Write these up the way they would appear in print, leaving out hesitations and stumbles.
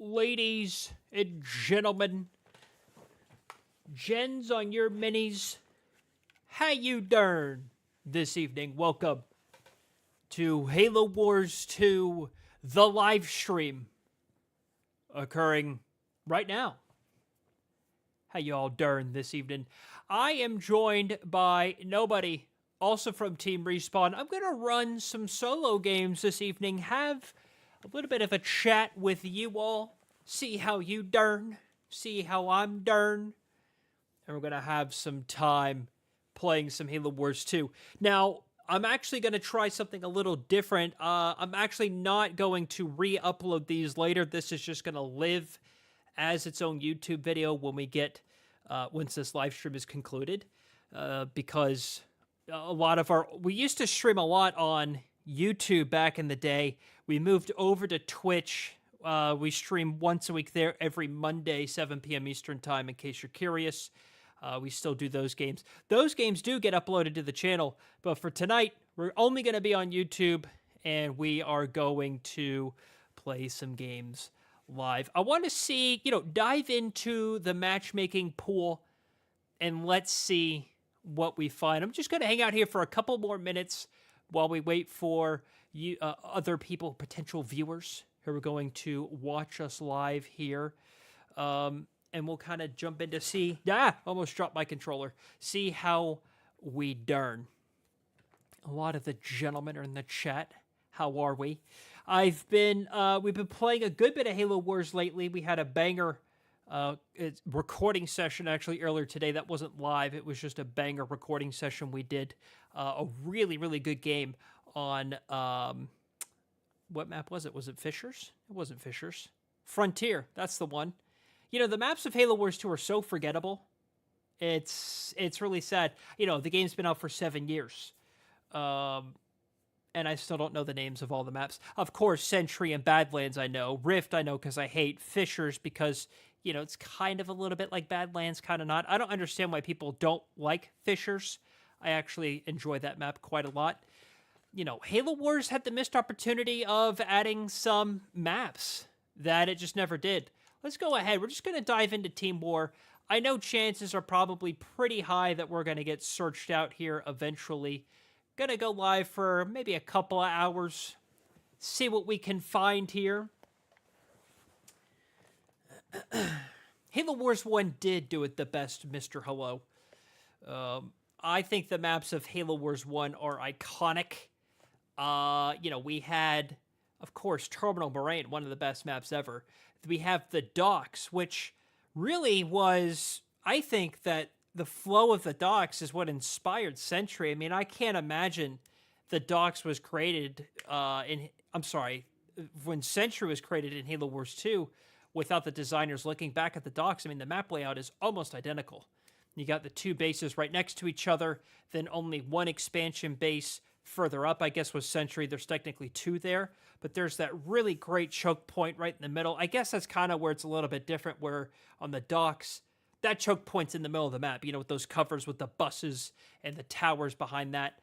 ladies and gentlemen, gens on your minis, how you darn this evening? Welcome to Halo Wars 2, the live stream occurring right now. How you all darn this evening? I am joined by nobody, also from TeamRespawn. I'm going to run some solo games this evening, have a little bit of a chat with you all, see how you darn, see how I'm darn, and we're going to have some time playing some Halo Wars 2. Now, I'm actually going to try something a little different. I'm actually not going to re-upload these later. This is just going to live as its own YouTube video when we get, once this live stream is concluded, because a lot of we used to stream a lot on YouTube back in the day. We moved over to Twitch. We stream once a week there every Monday, 7 p.m. Eastern Time, in case you're curious. We still do those games. Those games do get uploaded to the channel, but for tonight, we're only going to be on YouTube, and we are going to play some games live. I want to see, dive into the matchmaking pool, and let's see what we find. I'm just going to hang out here for a couple more minutes while we wait for you, other people, potential viewers who are going to watch us live here. And we'll kind of jump in to see, almost dropped my controller, see how we darn. A lot of the gentlemen are in the chat. How are we? We've been playing a good bit of Halo Wars lately. We had a banger recording session actually earlier today. That wasn't live. It was just a banger recording session we did. A really, really good game on, what map was it? Was it Fishers? It wasn't Fishers. Frontier, that's the one. The maps of Halo Wars 2 are so forgettable. It's really sad. The game's been out for 7 years. And I still don't know the names of all the maps. Of course, Sentry and Badlands I know. Rift I know because I hate. Fishers because, it's kind of a little bit like Badlands, kind of not. I don't understand why people don't like Fishers. I actually enjoy that map quite a lot. Halo Wars had the missed opportunity of adding some maps that it just never did. Let's go ahead. We're just going to dive into Team War. I know chances are probably pretty high that we're going to get searched out here eventually. Going to go live for maybe a couple of hours. See what we can find here. Halo Wars 1 did do it the best, Mr. Hello. I think the maps of Halo Wars 1 are iconic. We had, of course, Terminal Moraine, one of the best maps ever. We have the docks, which really was, I think that the flow of the docks is what inspired Sentry. I mean, I can't imagine the docks was created when Sentry was created in Halo Wars 2 without the designers looking back at the docks. I mean, the map layout is almost identical. You got the two bases right next to each other, then only one expansion base further up, I guess, was Sentry. There's technically two there, but there's that really great choke point right in the middle. I guess that's kind of where it's a little bit different, where on the docks, that choke point's in the middle of the map, with those covers with the buses and the towers behind that.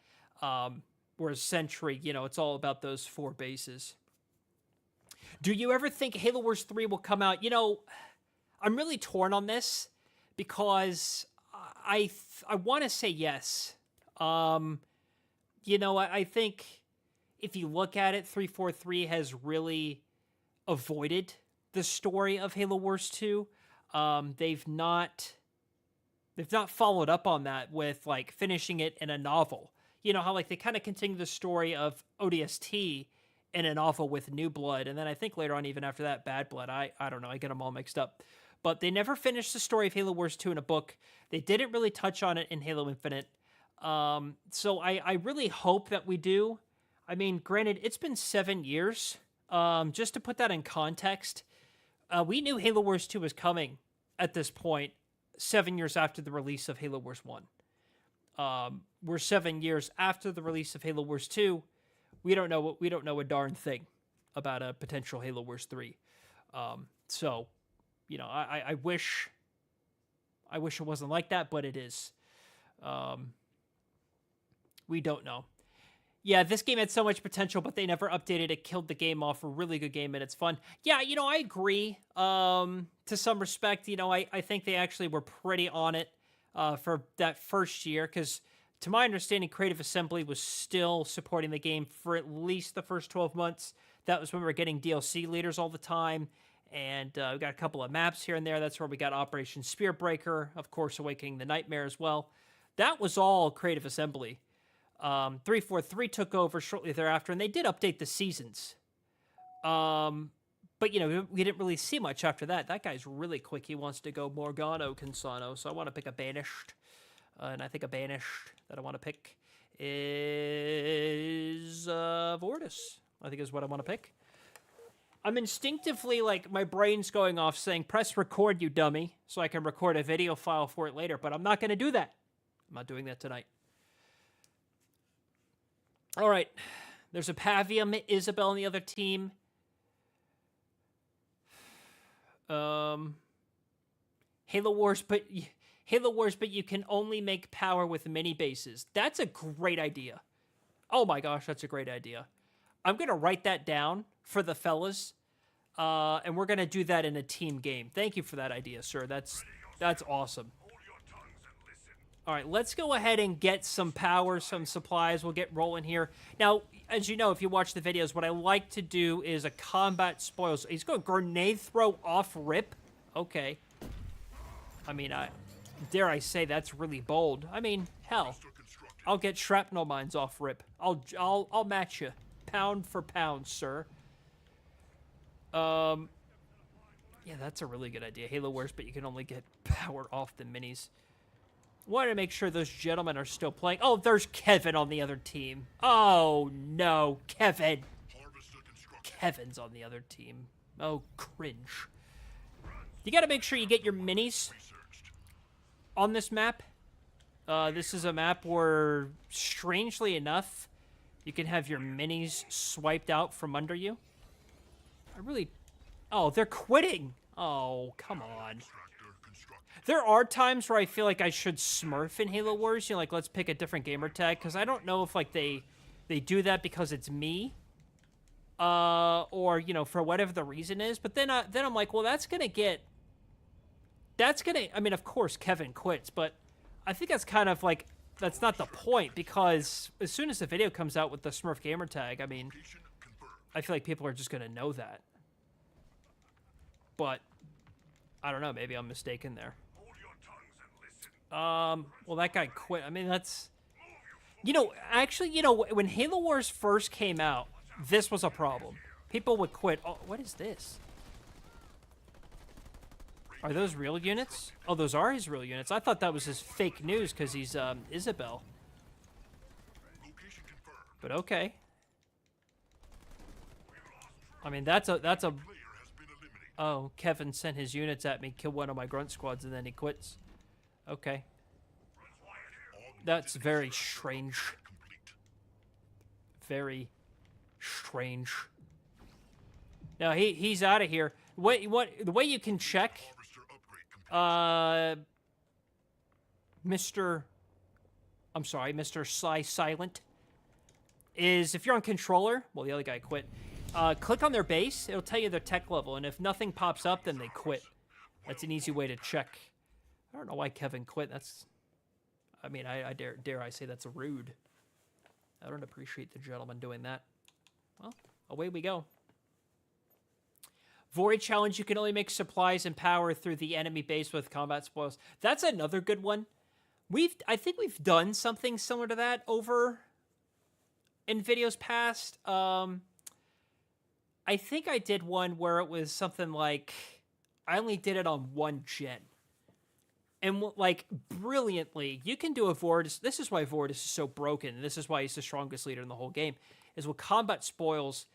Whereas Sentry, it's all about those four bases. Do you ever think Halo Wars 3 will come out? I'm really torn on this because I want to say yes. I think if you look at it, 343 has really avoided the story of Halo Wars 2. They've not followed up on that with finishing it in a novel. How they kind of continue the story of ODST in a novel with New Blood, and then I think later on, even after that, Bad Blood. I don't know. I get them all mixed up. But they never finished the story of Halo Wars 2 in a book. They didn't really touch on it in Halo Infinite. So I really hope that we do. I mean, granted, it's been 7 years. Just to put that in context, we knew Halo Wars 2 was coming at this point, 7 years after the release of Halo Wars 1. We're 7 years after the release of Halo Wars 2. We don't know a darn thing about a potential Halo Wars 3. So, I wish it wasn't like that, but it is. We don't know. Yeah, this game had so much potential, but they never updated it, killed the game off. A really good game, and it's fun. Yeah, I agree. To some respect, I think they actually were pretty on it for that first year, because to my understanding, Creative Assembly was still supporting the game for at least the first 12 months. That was when we were getting DLC leaders all the time, and we got a couple of maps here and there. That's where we got Operation Spearbreaker, of course, Awakening the Nightmare as well. That was all Creative Assembly. 343 took over shortly thereafter, and they did update the seasons. But, we didn't really see much after that. That guy's really quick. He wants to go Morgano Consano, so I want to pick a Banished. And I think a Banished that I want to pick is Vortis, I think is what I want to pick. I'm instinctively, my brain's going off saying, press record, you dummy, so I can record a video file for it later, but I'm not going to do that. I'm not doing that tonight. All right, there's a Pavium, Isabel on the other team. Halo Wars, but you can only make power with mini bases. That's a great idea. Oh my gosh, that's a great idea. I'm gonna write that down for the fellas, and we're gonna do that in a team game. Thank you for that idea, sir. That's awesome. All right, let's go ahead and get some power, some supplies. We'll get rolling here. Now, as you know, if you watch the videos, what I like to do is a combat spoils. He's going grenade throw off rip. Okay. I mean, dare I say that's really bold. I mean, hell, I'll get shrapnel mines off rip. I'll match you, pound for pound, sir. Yeah, that's a really good idea. Halo Wars, but you can only get power off the minis. Wanted to make sure those gentlemen are still playing. Oh, there's Kevin on the other team. Oh, no, Kevin. Kevin's on the other team. Oh, cringe. You got to make sure you get your minis on this map. This is a map where, strangely enough, you can have your minis swiped out from under you. Oh, they're quitting. Oh, come on. There are times where I feel like I should smurf in Halo Wars, let's pick a different gamer tag, because I don't know if, they do that because it's me, or, for whatever the reason is, but then I'm like, well, I mean, of course, Kevin quits, but I think that's kind of, that's not the point, because as soon as the video comes out with the smurf gamer tag, I mean, I feel like people are just going to know that. But, I don't know, maybe I'm mistaken there. Well, that guy quit. I mean, that's... actually, when Halo Wars first came out, this was a problem. People would quit. Oh, what is this? Are those real units? Oh, those are his real units. I thought that was his fake news because he's, Isabel. But okay. I mean, that's a... Oh, Kevin sent his units at me, killed one of my grunt squads, and then he quits. Okay. That's very strange. Very strange. Now, he's out of here. The way you can check... Mr. Sly Silent, is if you're on controller, well, the other guy quit, click on their base, it'll tell you their tech level, and if nothing pops up, then they quit. That's an easy way to check. I don't know why Kevin quit. I mean, I dare I say that's rude. I don't appreciate the gentleman doing that. Well, away we go. Void Challenge, you can only make supplies and power through the enemy base with combat spoils. That's another good one. I think we've done something similar to that over in videos past. I think I did one where it was something like, I only did it on one gen. And, brilliantly, you can do a Vortis. This is why Vortis is so broken, and this is why he's the strongest leader in the whole game, is with combat spoils,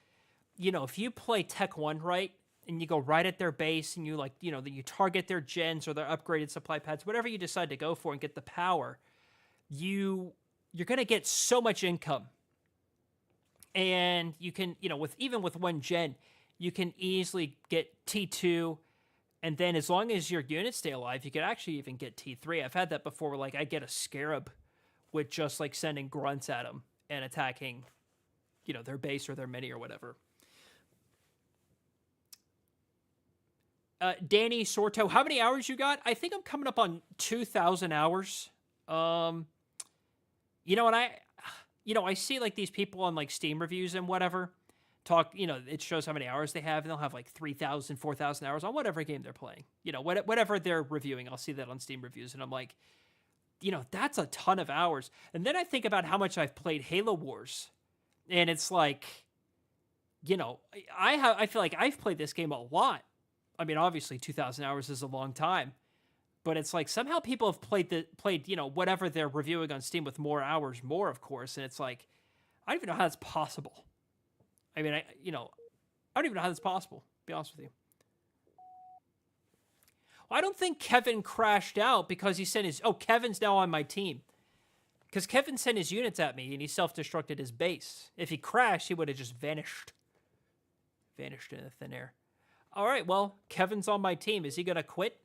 if you play Tech 1 right, and you go right at their base, and you, you target their gens or their upgraded supply pads, whatever you decide to go for and get the power, you're going to get so much income. And you can, even with one gen, you can easily get T2, and then as long as your units stay alive, you could actually even get T3. I've had that before where, I get a Scarab with just, sending grunts at them. and attacking, you know, their base or their mini or whatever. Danny Sorto, how many hours you got? I think I'm coming up on 2,000 hours. You know, and I see like these people on like Steam reviews and whatever talk, you know, it shows how many hours they have, and they'll have like 3,000, 4,000 hours on whatever game they're playing. You know, whatever they're reviewing, I'll see that on Steam reviews, and I'm like, you know, that's a ton of hours. And then I think about how much I've played Halo Wars, and it's like, you know, I feel like I've played this game a lot. I mean, obviously 2,000 hours is a long time, but it's like somehow people have played, you know, whatever they're reviewing on Steam with more hours, more, of course. And it's like, I don't even know how that's possible. I mean, I don't even know how that's possible, to be honest with you. Well, I don't think Kevin crashed out because he sent his, Kevin's now on my team. Because Kevin sent his units at me and he self-destructed his base. If he crashed, he would have just vanished. Vanished into thin air. All right, well, Kevin's on my team. Is he going to quit?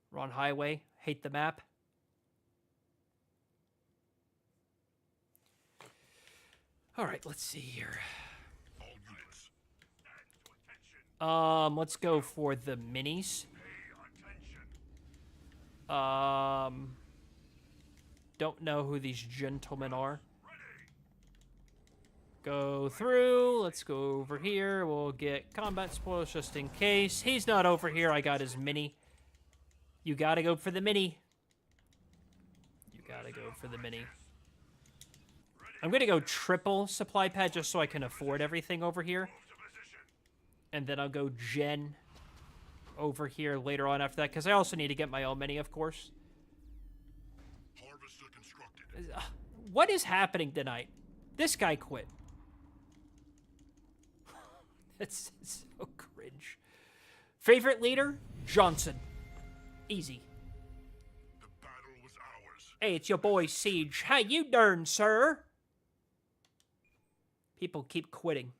Ron Highway. Hate the map. All right, let's see here. Let's go for the minis. Don't know who these gentlemen are. Go through. Let's go over here. We'll get combat spoilers just in case. He's not over here. I got his mini. You gotta go for the mini. You gotta go for the mini. I'm gonna go triple supply pad just so I can afford everything over here. And then I'll go gen over here later on after that, because I also need to get my own mini, of course. What is happening tonight? This guy quit. It's so cringe. Favorite leader? Johnson. Easy. The battle was ours. Hey, it's your boy Siege. How you doing, sir? People keep quitting.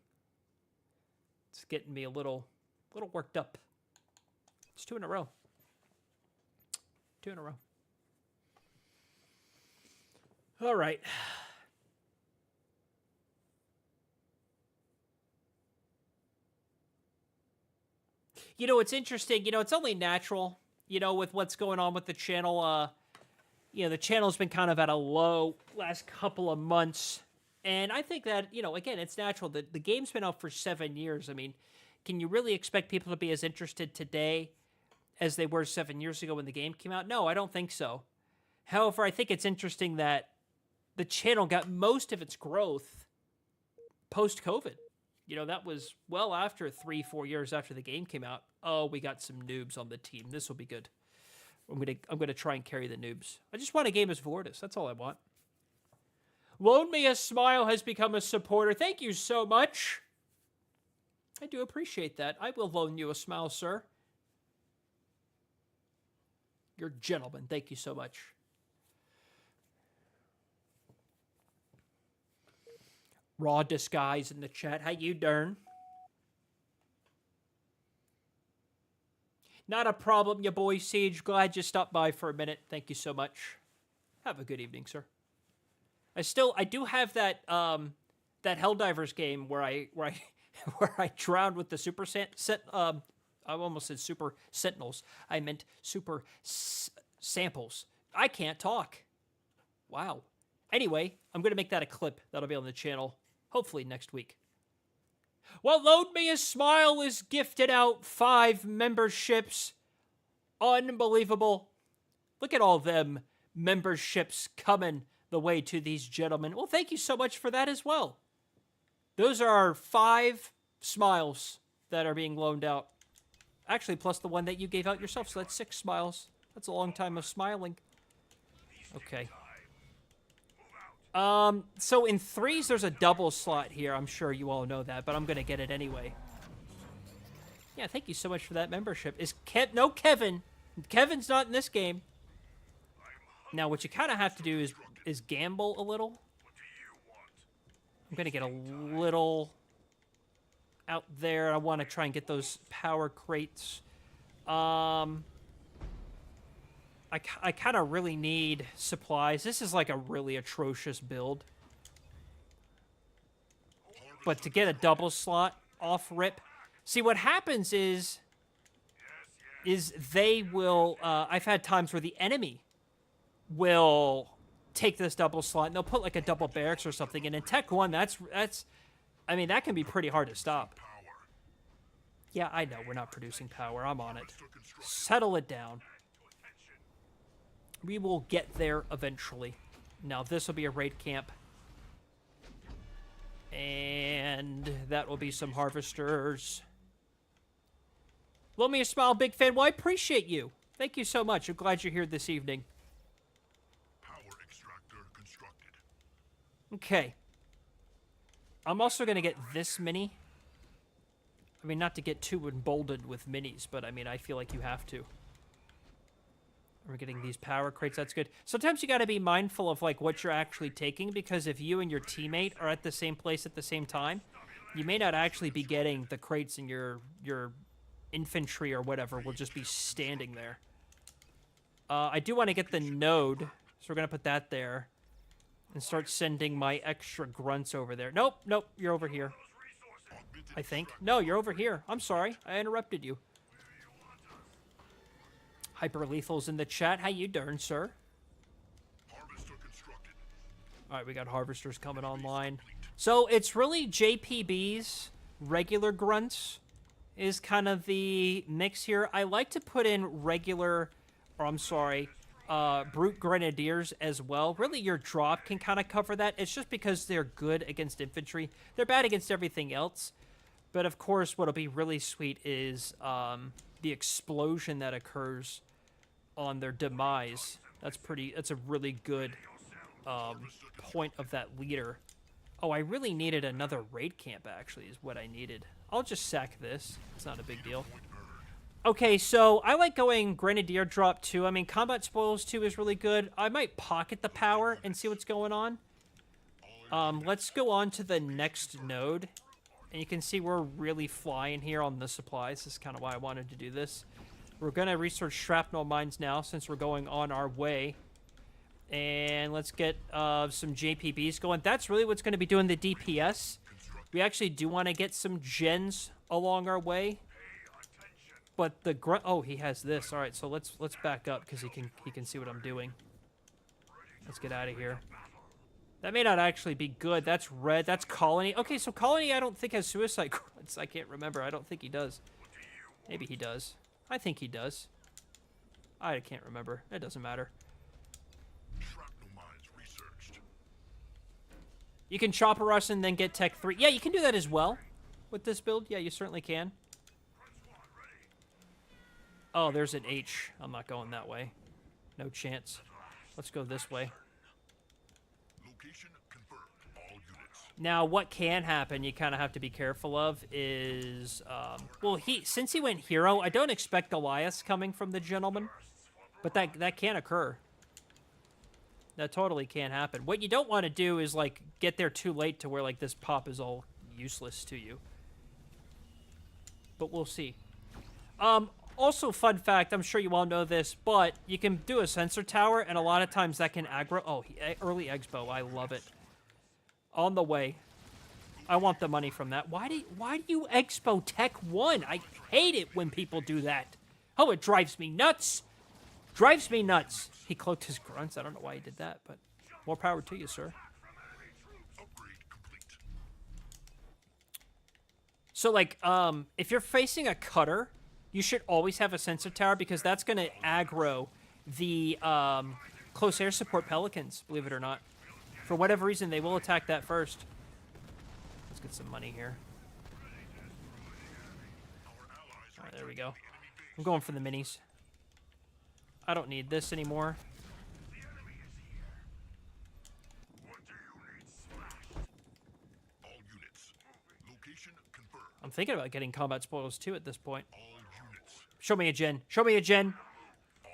It's getting me a little worked up. It's 2 in a row. 2 in a row. All right. You know, it's interesting. You know, it's only natural, you know, with what's going on with the channel. You know, the channel's been kind of at a low last couple of months. And I think that, you know, again, it's natural. The game's been out for 7 years. I mean, can you really expect people to be as interested today as they were 7 years ago when the game came out? No, I don't think so. However, I think it's interesting that the channel got most of its growth post-COVID. You know, that was well after 3-4 years after the game came out. Oh, we got some noobs on the team. This will be good. I'm gonna try and carry the noobs. I just want a game as Vortis. That's all I want. Loan Me a Smile has become a supporter. Thank you so much. I do appreciate that. I will loan you a smile, sir. You're a gentleman. Thank you so much. Raw Disguise in the chat. How you doing? Not a problem, your boy Siege. Glad you stopped by for a minute. Thank you so much. Have a good evening, sir. I do have that that Helldivers game where I drowned with the super I almost said super sentinels. I meant super samples. I can't talk. Wow. Anyway, I'm going to make that a clip that'll be on the channel hopefully next week. Well, Load Me a Smile is gifted out 5 memberships. Unbelievable. Look at all them memberships coming the way to these gentlemen. Well, thank you so much for that as well. Those are 5 smiles that are being loaned out. Actually, plus the one that you gave out yourself, so that's 6 smiles. That's a long time of smiling. Okay. So in 3s, there's a double slot here. I'm sure you all know that, but I'm going to get it anyway. Yeah, thank you so much for that membership. No Kevin. Kevin's not in this game. Now, what you kind of have to do is gamble a little. I'm going to get a little out there. I want to try and get those power crates. I kind of really need supplies. This is like a really atrocious build. But to get a double slot off rip... See, what happens is they will... I've had times where the enemy will take this double slot, and they'll put like a double barracks or something, and in Tech 1, that's... I mean, that can be pretty hard to stop. Yeah, I know, we're not producing power. I'm on it. Settle it down. We will get there eventually. Now, this will be a raid camp. And that will be some harvesters. Blow me a smile, big fan. Well, I appreciate you. Thank you so much. I'm glad you're here this evening. Power extractor constructed. Okay. I'm also going to get this mini. I mean, not to get too emboldened with minis, but I mean, I feel like you have to. We're getting these power crates. That's good. Sometimes you got to be mindful of like what you're actually taking, because if you and your teammate are at the same place at the same time, you may not actually be getting the crates, and your infantry or whatever will just be standing there. I do want to get the node, so we're going to put that there and start sending my extra grunts over there. Nope, nope, you're over here. I think. No, you're over here. I'm sorry. I interrupted you. Hyperlethal's in the chat. How you doing, sir? Harvester constructed. All right, we got harvesters coming online. So it's really JPB's regular grunts is kind of the mix here. I like to put in regular, or I'm sorry, brute grenadiers as well. Really, your drop can kind of cover that. It's just because they're good against infantry. They're bad against everything else. But of course, what'll be really sweet is the explosion that occurs on their demise. That's a really good point of that leader. Oh, I really needed another raid camp, actually, is what I needed. I'll just sack this. It's not a big deal. Okay, so I like going Grenadier drop 2. I mean, Combat Spoils 2 is really good. I might pocket the power and see what's going on. Let's go on to the next node. And you can see we're really flying here on the supplies. This is kind of why I wanted to do this. We're going to research shrapnel mines now since we're going on our way. And let's get some JPBs going. That's really what's going to be doing the DPS. We actually do want to get some gens along our way. But the grunt... Oh, he has this. All right, so let's back up because he can see what I'm doing. Let's get out of here. That may not actually be good. That's red. That's Colony. Okay, so Colony I don't think has suicide grunts. I can't remember. I don't think he does. Maybe he does. I think he does. I can't remember. It doesn't matter. Shrapnel mines researched. You can chopper us and then get Tech 3. Yeah, you can do that as well with this build. Yeah, you certainly can. Oh, there's an H. I'm not going that way. No chance. Let's go this way. Location confirmed. All units. Now, what can happen, you kind of have to be careful of, is... well, since he went hero, I don't expect Goliath coming from the gentleman. But that can occur. That totally can happen. What you don't want to do is, like, get there too late to where, like, this pop is all useless to you. But we'll see. Also, fun fact, I'm sure you all know this, but you can do a sensor tower, and a lot of times that can aggro... Oh, early Expo, I love it. On the way. I want the money from that. Why do you Expo Tech 1? I hate it when people do that. Oh, it drives me nuts. Drives me nuts. He cloaked his grunts. I don't know why he did that, but more power to you, sir. Upgrade complete. So, like, if you're facing a cutter, you should always have a sensor tower because that's going to aggro the close air support pelicans, believe it or not. For whatever reason, they will attack that first. Let's get some money here. All right, there we go. I'm going for the minis. I don't need this anymore. All units. Location confirmed. I'm thinking about getting combat spoils too at this point. All units. Show me a gen. Show me a gen.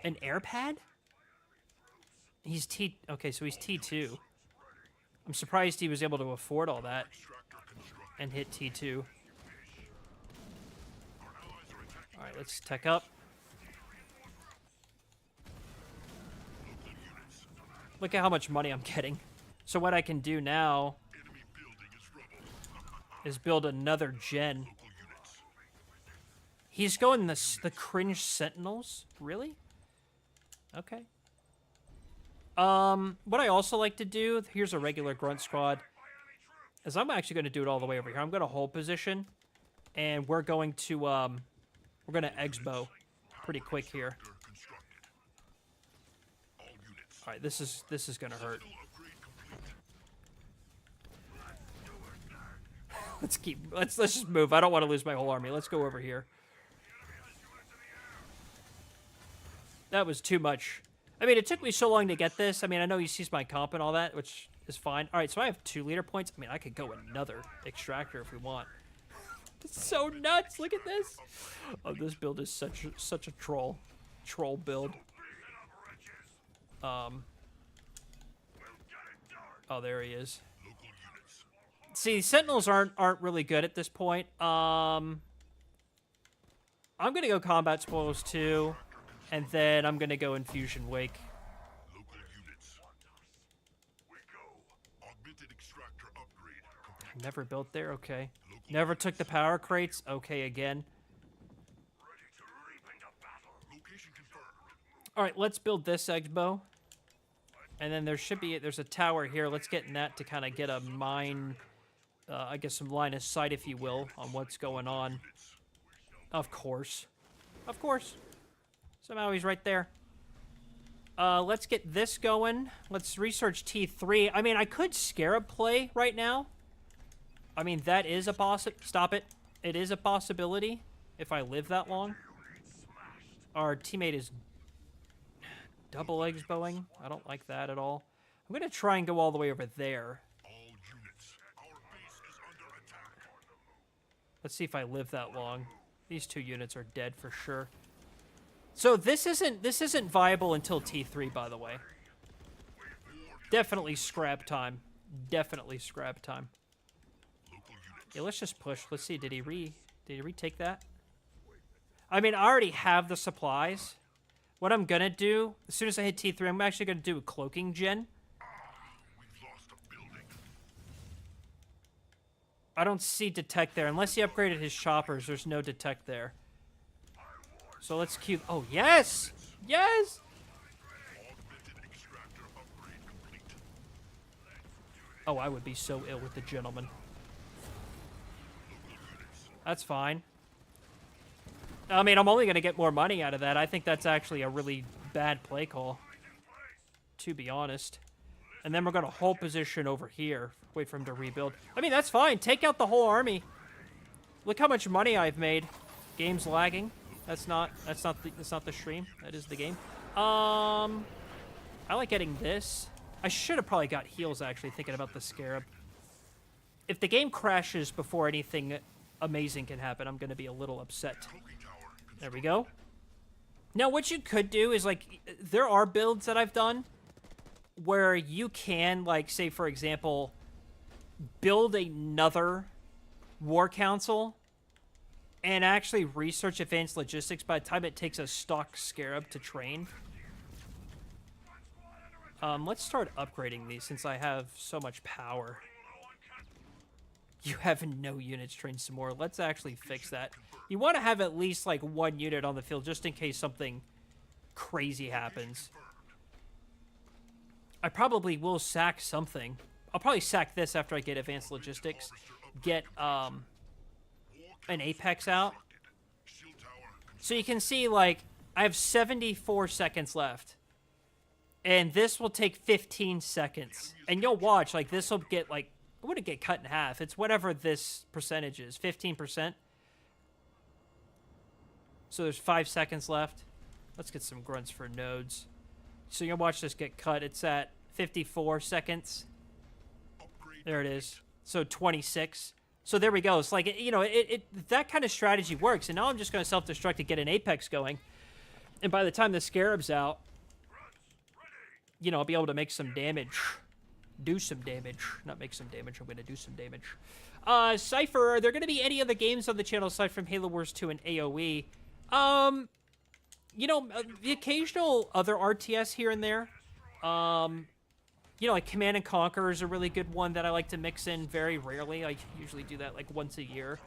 An air pad? He's T... Okay, so he's T2. I'm surprised he was able to afford all that Extractor constructed. and hit T2. Alright, let's tech up. Look at how much money I'm getting. So what I can do now Enemy building is rubble. is build another gen. Local units. He's going the cringe sentinels? Really? Okay. What I also like to do, here's a regular grunt squad, is I'm actually going to do it all the way over here. I'm going to hold position, and we're going to exbo pretty quick here. Constructed. All units. All right, this is going to hurt. Upgrade complete. Let's just move. I don't want to lose my whole army. Let's go over here. That was too much. I mean, it took me so long to get this. I mean, I know he sees my comp and all that, which is fine. All right, so I have 2 leader points. I mean, I could go another extractor if we want. It's so nuts. Look at this. Oh, this build is such a troll build. Oh, there he is. Local units. See, sentinels aren't really good at this point. I'm gonna go combat spoils too, and then I'm gonna go infusion wake. Local units. We go. Augmented extractor upgrade complete. Never built there. Okay. Local Never took the power crates. Okay, again. ready to leap into battle. Location confirmed. All right, let's build this expo. And then there's a tower here. Let's get in that to kind of get a mine, I guess some line of sight, if you will, on what's going on. Of course. Of course. Somehow he's right there. Let's get this going. Let's research T3. I mean, I could Scarab play right now. I mean, that is a Stop it. It is a possibility if I live that long. Our teammate is double exboing. I don't like that at all. I'm going to try and go all the way over there. All units. Our base is under attack. Let's see if I live that long. These 2 units are dead for sure. So this isn't viable until T3, by the way. Definitely scrap time. Definitely scrap time. Local units. Yeah, let's just push. Let's see. Did he retake that? I mean, I already have the supplies. What I'm gonna do, as soon as I hit T3, I'm actually gonna do a cloaking gen. We've lost a building. I don't see detect there. Unless he upgraded his choppers, there's no detect there. So let's queue. Oh, yes! Yes! Augmented extractor upgrade complete. Oh, I would be so ill with the gentleman. Local units. That's fine. I mean, I'm only going to get more money out of that. I think that's actually a really bad play call, to be honest. And then we're going to hold position over here. Wait for him to rebuild. I mean, that's fine. Take out the whole army. Look how much money I've made. Game's lagging. That's not the stream. That is the game. I like getting this. I should have probably got heals, actually, thinking about the Scarab. If the game crashes before anything amazing can happen, I'm going to be a little upset. Cloaking tower. There we go. Now, what you could do is, like, there are builds that I've done where you can, like, say, for example, build another war council and actually research advanced logistics by the time it takes a stock Scarab to train. Let's start upgrading these since I have so much power. You have no units trained some more. Let's actually fix that. You want to have at least, like, 1 unit on the field just in case something crazy happens. I probably will sack something. I'll probably sack this after I get advanced logistics. Get, an Apex out. Shield tower. So you can see, like, I have 74 seconds left. And this will take 15 seconds. And you'll watch, like, this will get, like, it wouldn't get cut in half. It's whatever this percentage is, 15%. So there's 5 seconds left. Let's get some grunts for nodes. So you'll watch this get cut. It's at 54 seconds. Upgrade. There it is. So 26. So there we go. It's like, you know, that kind of strategy works. And now I'm just going to self-destruct to get an Apex going. And by the time the Scarab's out, you know, I'll be able to make some damage. Do some damage. Not make some damage. I'm going to do some damage. Cypher, are there going to be any other games on the channel aside from Halo Wars 2 and AoE? You know, the occasional other RTS here and there. You know, like Command and Conquer is a really good one that I like to mix in very rarely. I usually do that like once a year.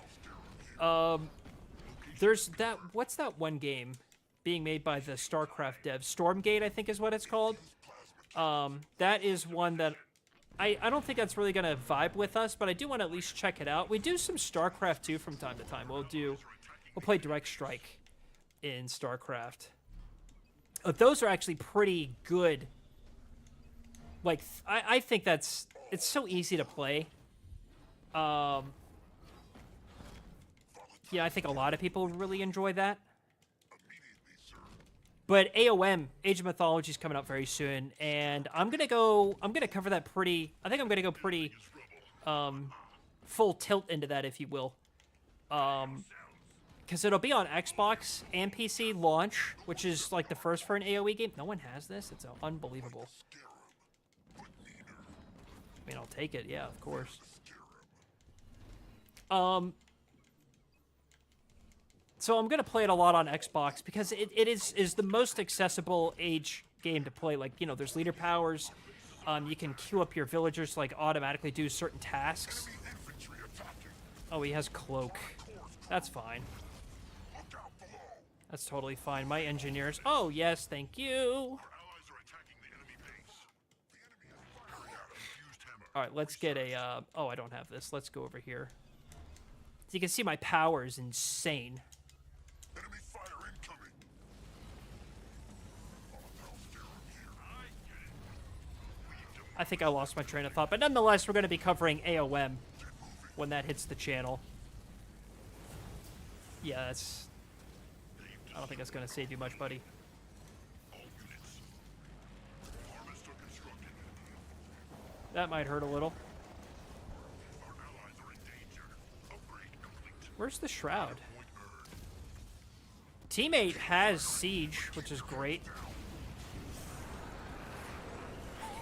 There's that, what's that one game being made by the StarCraft devs? Stormgate, I think is what it's called. That is one that I don't think that's really going to vibe with us, but I do want to at least check it out. We do some StarCraft 2 from time to time. We'll play Direct Strike in StarCraft. Those are actually pretty good. Like, I think it's so easy to play. Yeah, I think a lot of people really enjoy that. But AOM, Age of Mythology, is coming up very soon, and I'm gonna cover that pretty. I think I'm gonna go pretty, full tilt into that, if you will, because it'll be on Xbox and PC launch, which is like the first for an AOE game. No one has this. It's unbelievable. I mean, I'll take it. Yeah, of course. So I'm going to play it a lot on Xbox because it is the most accessible Age game to play. Like, you know, there's leader powers. You can queue up your villagers to, like, automatically do certain tasks. Oh, he has Cloak. That's fine. That's totally fine. My engineers... Oh, yes, thank you. All right, let's get a... Oh, I don't have this. Let's go over here. So you can see my power is insane. I think I lost my train of thought, but nonetheless, we're going to be covering AOM when that hits the channel. Yeah, that's... I don't think that's going to save you much, buddy. That might hurt a little. Where's the Shroud? Teammate has Siege, which is great.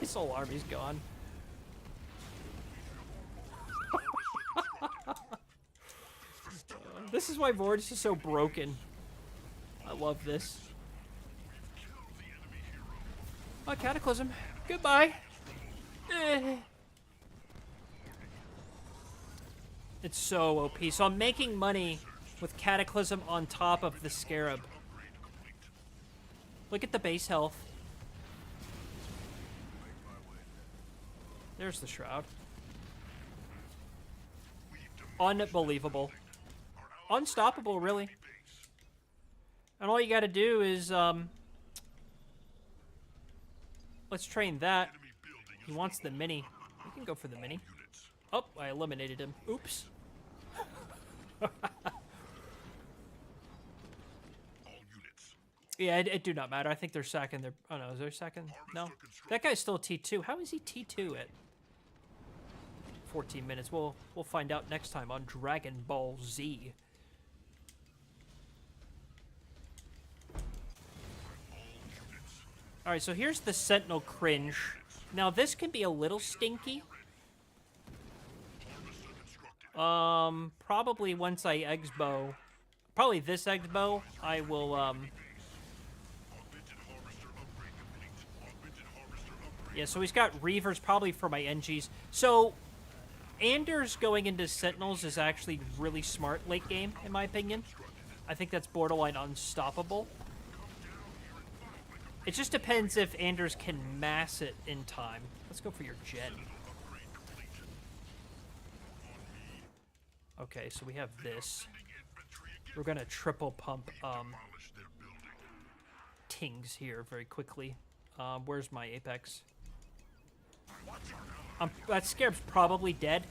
His whole army's gone. This is why Vortis is so broken. I love this. Oh, Cataclysm. Goodbye. It's so OP. So I'm making money with Cataclysm on top of the Scarab. Look at the base health. There's the Shroud. Unbelievable. Unstoppable, really. And all you gotta do is, let's train that. He wants the mini. We can go for the mini. Oh, I eliminated him. Oops. Yeah, it do not matter. I think they're sacking their... Oh, no. Is there a second? No. That guy's still T2. How is he T2 at 14 minutes? We'll find out next time on Dragon Ball Z. Alright, so here's the Sentinel cringe. Now, this can be a little stinky. Probably once I Exbo... Probably this Exbo, I will, Yeah, so he's got Reavers probably for my NGs. So, Anders going into Sentinels is actually really smart late game, in my opinion. I think that's borderline unstoppable. It just depends if Anders can mass it in time. Let's go for your Gen. Okay, so we have this. We're gonna triple pump, Tings here very quickly. Where's my Apex? That Scarab's probably dead.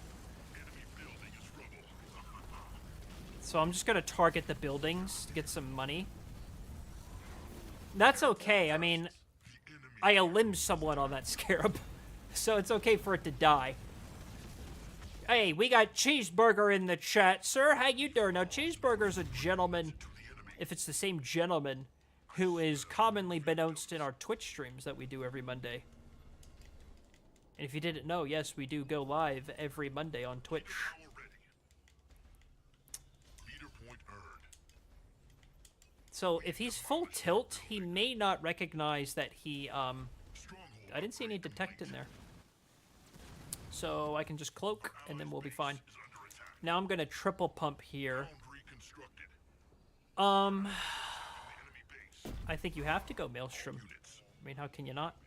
So I'm just gonna target the buildings to get some money. That's okay. I mean, I limbed someone on that Scarab, so it's okay for it to die. Hey, we got Cheeseburger in the chat, sir. How you doing? Now, Cheeseburger's a gentleman, if it's the same gentleman, who is commonly beknownst in our Twitch streams that we do every Monday. And if you didn't know, yes, we do go live every Monday on Twitch. So if he's full tilt, he may not recognize that he, I didn't see any detect in there. So I can just cloak, and then we'll be fine. Now I'm gonna triple pump here. I think you have to go Maelstrom. I mean, how can you not?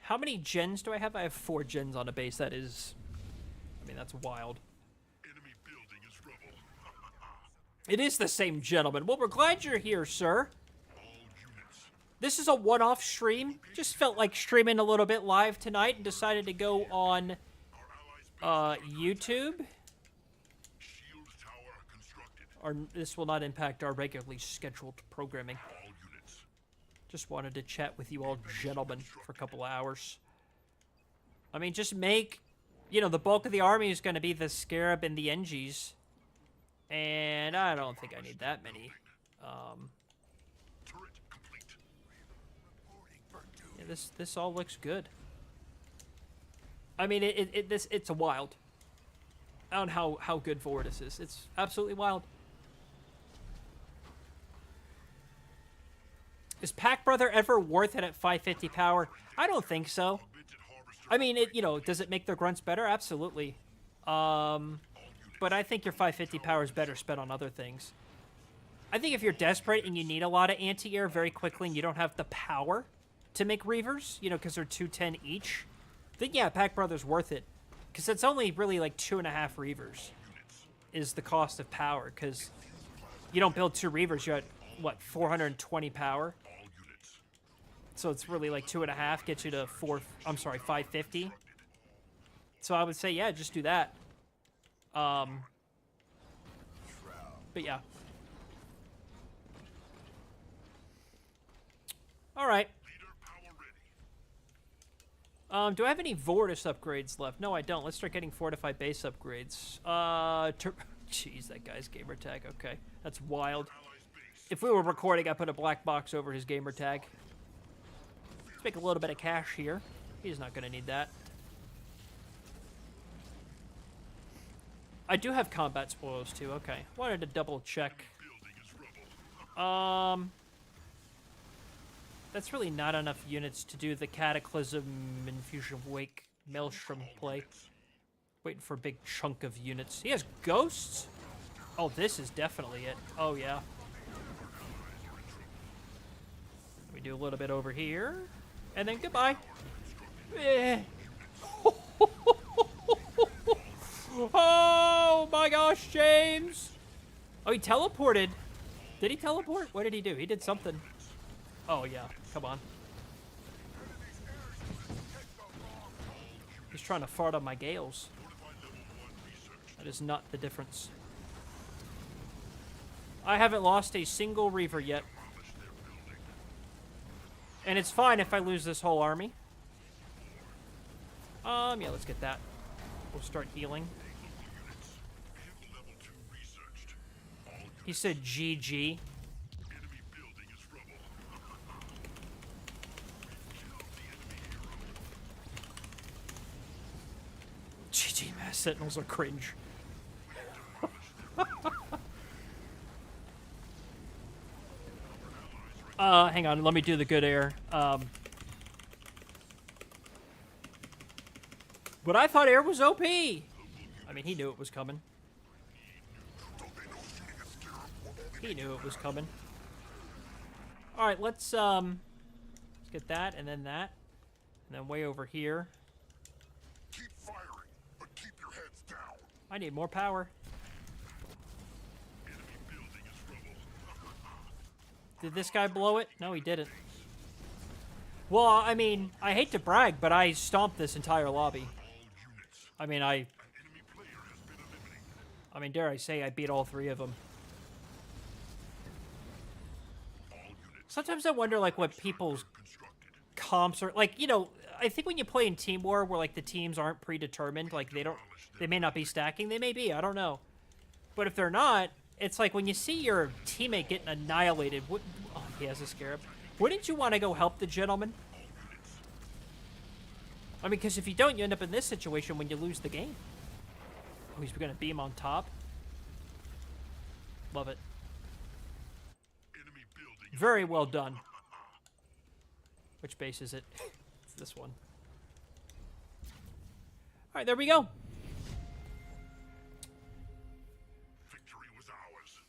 How many gens do I have? I have 4 gens on a base. That is... I mean, that's wild. It is the same gentleman. Well, we're glad you're here, sir. This is a one-off stream. Just felt like streaming a little bit live tonight and decided to go on YouTube. This will not impact our regularly scheduled programming. Just wanted to chat with you all gentlemen for a couple hours. I mean, just make... You know, the bulk of the army is going to be the Scarab and the NGs. And I don't think I need that many. Yeah, this all looks good. I mean, it's a wild. I don't know how good Vortis is. It's absolutely wild. Is Pack Brother ever worth it at 550 power? I don't think so. I mean, does it make their grunts better? Absolutely. But I think your 550 power is better spent on other things. I think if you're desperate and you need a lot of anti-air very quickly and you don't have the power to make Reavers, because they're 210 each, then yeah, Pack Brother's worth it. Because it's only really like 2.5 Reavers is the cost of power. Because you don't build 2 Reavers, you're at, what, 420 power? So it's really like 2.5 gets you to 550. So I would say, yeah, just do that. But yeah. All right. Do I have any Vortis upgrades left? No, I don't. Let's start getting fortified base upgrades. Jeez, that guy's gamer tag. Okay, that's wild. If we were recording, I put a black box over his gamer tag. Let's make a little bit of cash here. He's not going to need that. I do have combat spoils too. Okay, wanted to double check. That's really not enough units to do the Cataclysm Infusion of Wake Maelstrom play. Waiting for a big chunk of units. He has ghosts? Oh, this is definitely it. Oh, yeah. We do a little bit over here. And then goodbye. Eh. Oh, my gosh, James. Oh, he teleported. Did he teleport? What did he do? He did something. Oh, yeah. Come on. He's trying to fart on my gales. That is not the difference. I haven't lost a single Reaver yet. And it's fine if I lose this whole army. Yeah, let's get that. We'll start healing. He said GG. GG, Mass Sentinels are cringe. Hang on, let me do the good air. But I thought air was OP! I mean, he knew it was coming. He knew it was coming. Alright, let's get that, and then that. And then way over here. Keep firing, but keep your heads down. I need more power. Enemy building is rubble. Did this guy blow it? No, he didn't. Well, I mean, I hate to brag, but I stomped this entire lobby. I mean, dare I say I beat all 3 of them. Sometimes I wonder, like, what people's comps are... Like, I think when you play in Team War, where, like, the teams aren't predetermined, like, they may not be stacking. They may be, I don't know. But if they're not, it's like when you see your teammate getting annihilated... Oh, he has a Scarab. Wouldn't you want to go help the gentleman? I mean, because if you don't, you end up in this situation when you lose the game. Oh, he's going to beam on top. Love it. Very well done. Which base is it? It's this one. All right, there we go. Victory was ours.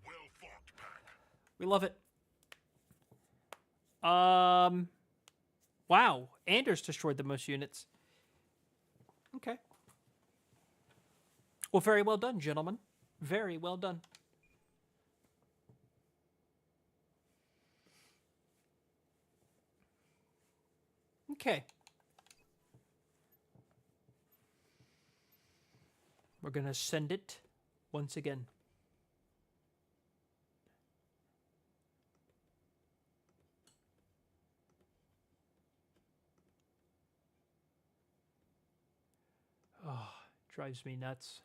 Well fought, Pack. We love it. Wow. Anders destroyed the most units. Okay. Well, very well done, gentlemen. Very well done. Okay. We're going to send it once again. Oh, drives me nuts.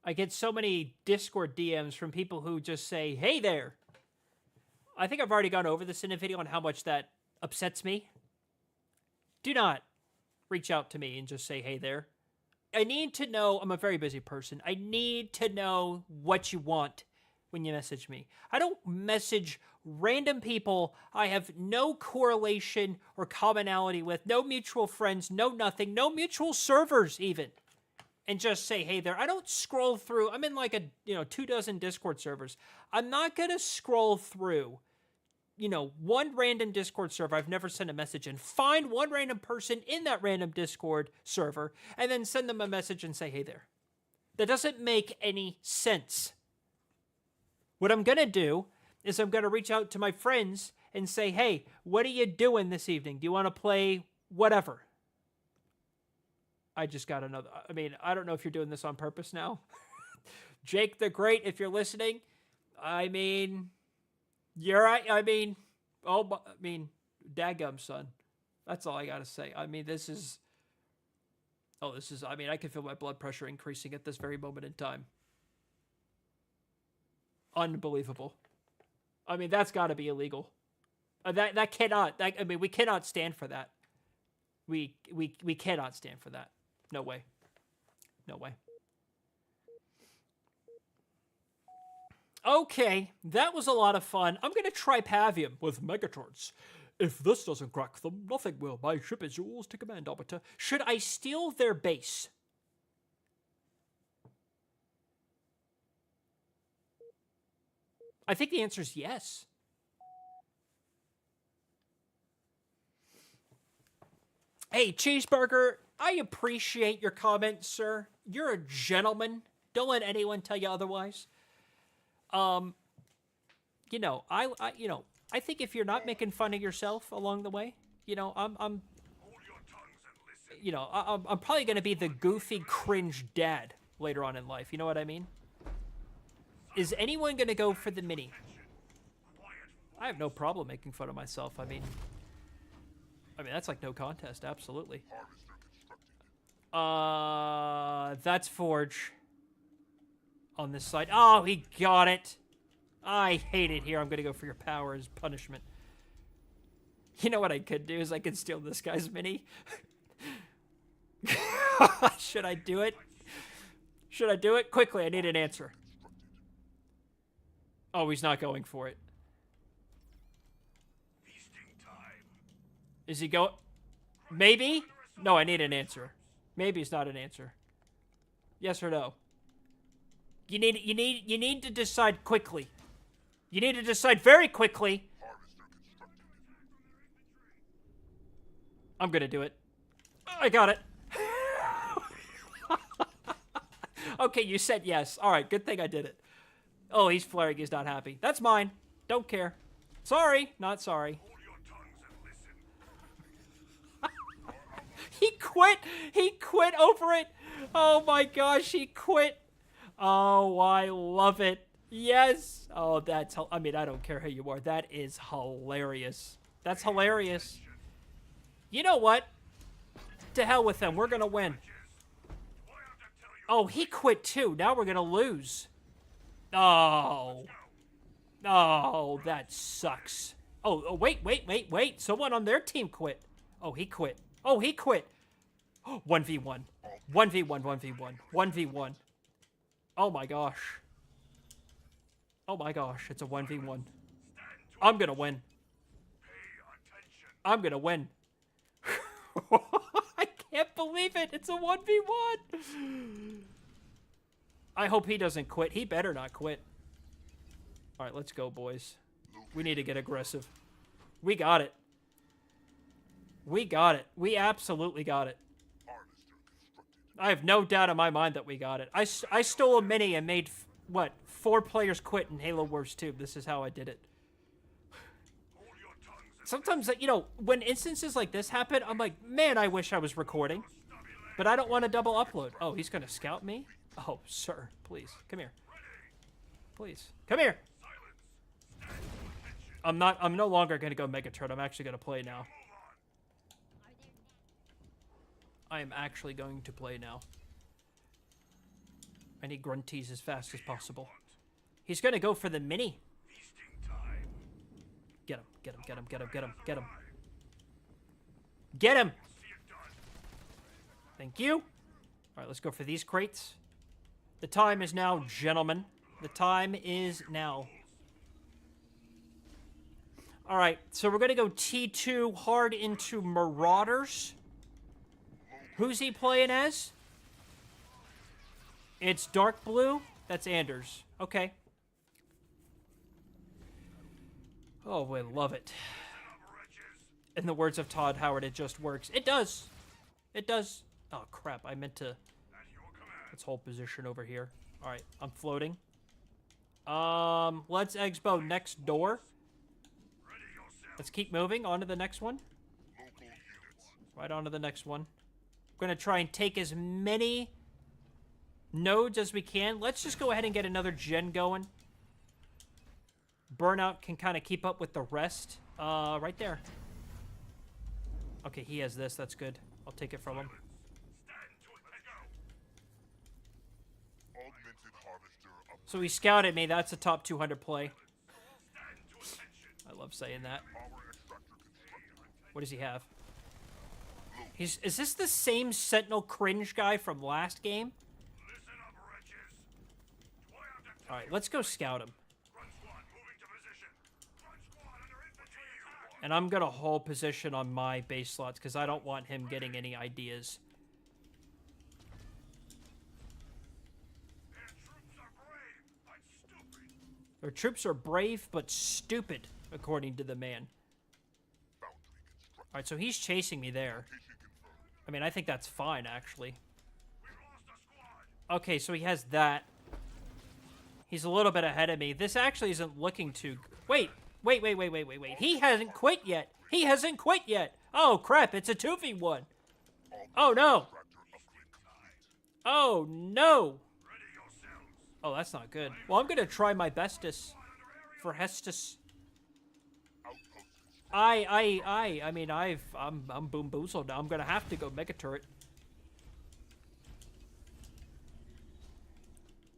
I get so many Discord DMs from people who just say, hey there. I think I've already gone over this in a video on how much that upsets me. Do not reach out to me and just say, hey there. I need to know, I'm a very busy person. I need to know what you want when you message me. I don't message random people I have no correlation or commonality with, no mutual friends, no nothing, no mutual servers even, and just say, hey there. I don't scroll through. I'm in like 24 Discord servers. I'm not going to scroll through, one random Discord server I've never sent a message in, find one random person in that random Discord server, and then send them a message and say, hey there. That doesn't make any sense. What I'm going to do is I'm going to reach out to my friends and say, hey, what are you doing this evening? Do you want to play whatever? I just got another. I mean, I don't know if you're doing this on purpose now. Jake the Great, if you're listening, I mean, you're right. I mean, daggum, son. That's all I got to say. I mean, I mean, I can feel my blood pressure increasing at this very moment in time. Unbelievable. I mean, that's got to be illegal. That cannot. I mean, we cannot stand for that. We cannot stand for that. No way. No way. Okay, that was a lot of fun. I'm going to try Pavium with Megaturns. If this doesn't crack them, nothing will. My ship is yours to command, Arbiter. Should I steal their base? I think the answer is yes. Hey, Cheeseburger, I appreciate your comment, sir. You're a gentleman. Don't let anyone tell you otherwise. I think if you're not making fun of yourself along the way, I'm probably going to be the goofy, cringe dad later on in life. You know what I mean? Is anyone going to go for the mini? I have no problem making fun of myself. I mean, that's like no contest. Absolutely. That's Forge. On this side. Oh, he got it. I hate it here. I'm going to go for your power as punishment. You know what I could do is I could steal this guy's mini. Should I do it? Should I do it? Quickly, I need an answer. Oh, he's not going for it. Is he going? Maybe? No, I need an answer. Maybe it's not an answer. Yes or no? You need to decide quickly. You need to decide very quickly. I'm gonna do it. I got it. Okay, you said yes. All right, good thing I did it. Oh, he's flaring. He's not happy. That's mine. Don't care. Sorry, not sorry. He quit. He quit over it. Oh my gosh, he quit. Oh, I love it. Yes. Oh, I don't care who you are. That is hilarious. That's hilarious. You know what? To hell with them. We're going to win. Oh, he quit too. Now we're going to lose. Oh. Oh, that sucks. Oh, wait. Someone on their team quit. Oh, he quit. Oh, he quit. 1v1. 1v1. 1v1. 1v1. Oh my gosh. Oh my gosh, it's a 1v1. I'm gonna win. I'm gonna win. I can't believe it. It's a 1v1. I hope he doesn't quit. He better not quit. All right, let's go, boys. We need to get aggressive. We got it. We got it. We absolutely got it. I have no doubt in my mind that we got it. I stole a mini and made, what, 4 players quit in Halo Wars 2. This is how I did it. Sometimes, you know, when instances like this happen, I'm like, man, I wish I was recording. But I don't want to double upload. Oh, he's going to scout me? Oh, sir, please. Come here. Please. Come here. I'm no longer going to go Megaturret. I'm actually going to play now. I am actually going to play now. I need grunties as fast as possible. He's going to go for the mini. Get him, get him, get him, get him, get him, get him. Get him! Thank you. All right, let's go for these crates. The time is now, gentlemen. The time is now. All right, so we're going to go T2 hard into Marauders. Who's he playing as? It's dark blue. That's Anders. Okay. Oh, we love it. In the words of Todd Howard, it just works. It does. It does. Oh, crap. I meant to... Let's hold position over here. All right, I'm floating. Let's expo next door. Let's keep moving on to the next one. Right on to the next one. We're going to try and take as many nodes as we can. Let's just go ahead and get another gen going. Burnout can kind of keep up with the rest. Right there. Okay, he has this. That's good. I'll take it from him. So he scouted me. That's a top 200 play. I love saying that. What does he have? Is this the same Sentinel cringe guy from last game? Alright, let's go scout him. And I'm gonna hold position on my base slots because I don't want him getting any ideas. Their troops are brave but stupid, according to the man. Alright, so he's chasing me there. I mean, I think that's fine, actually. Okay, so he has that. He's a little bit ahead of me. This actually isn't looking too... Wait. He hasn't quit yet. He hasn't quit yet. Oh, crap. It's a 2v1. Oh, no. Oh, no. Oh, that's not good. Well, I'm going to try my bestest for Hestus. I mean, I'm boom boozled now. I'm going to have to go Megaturret.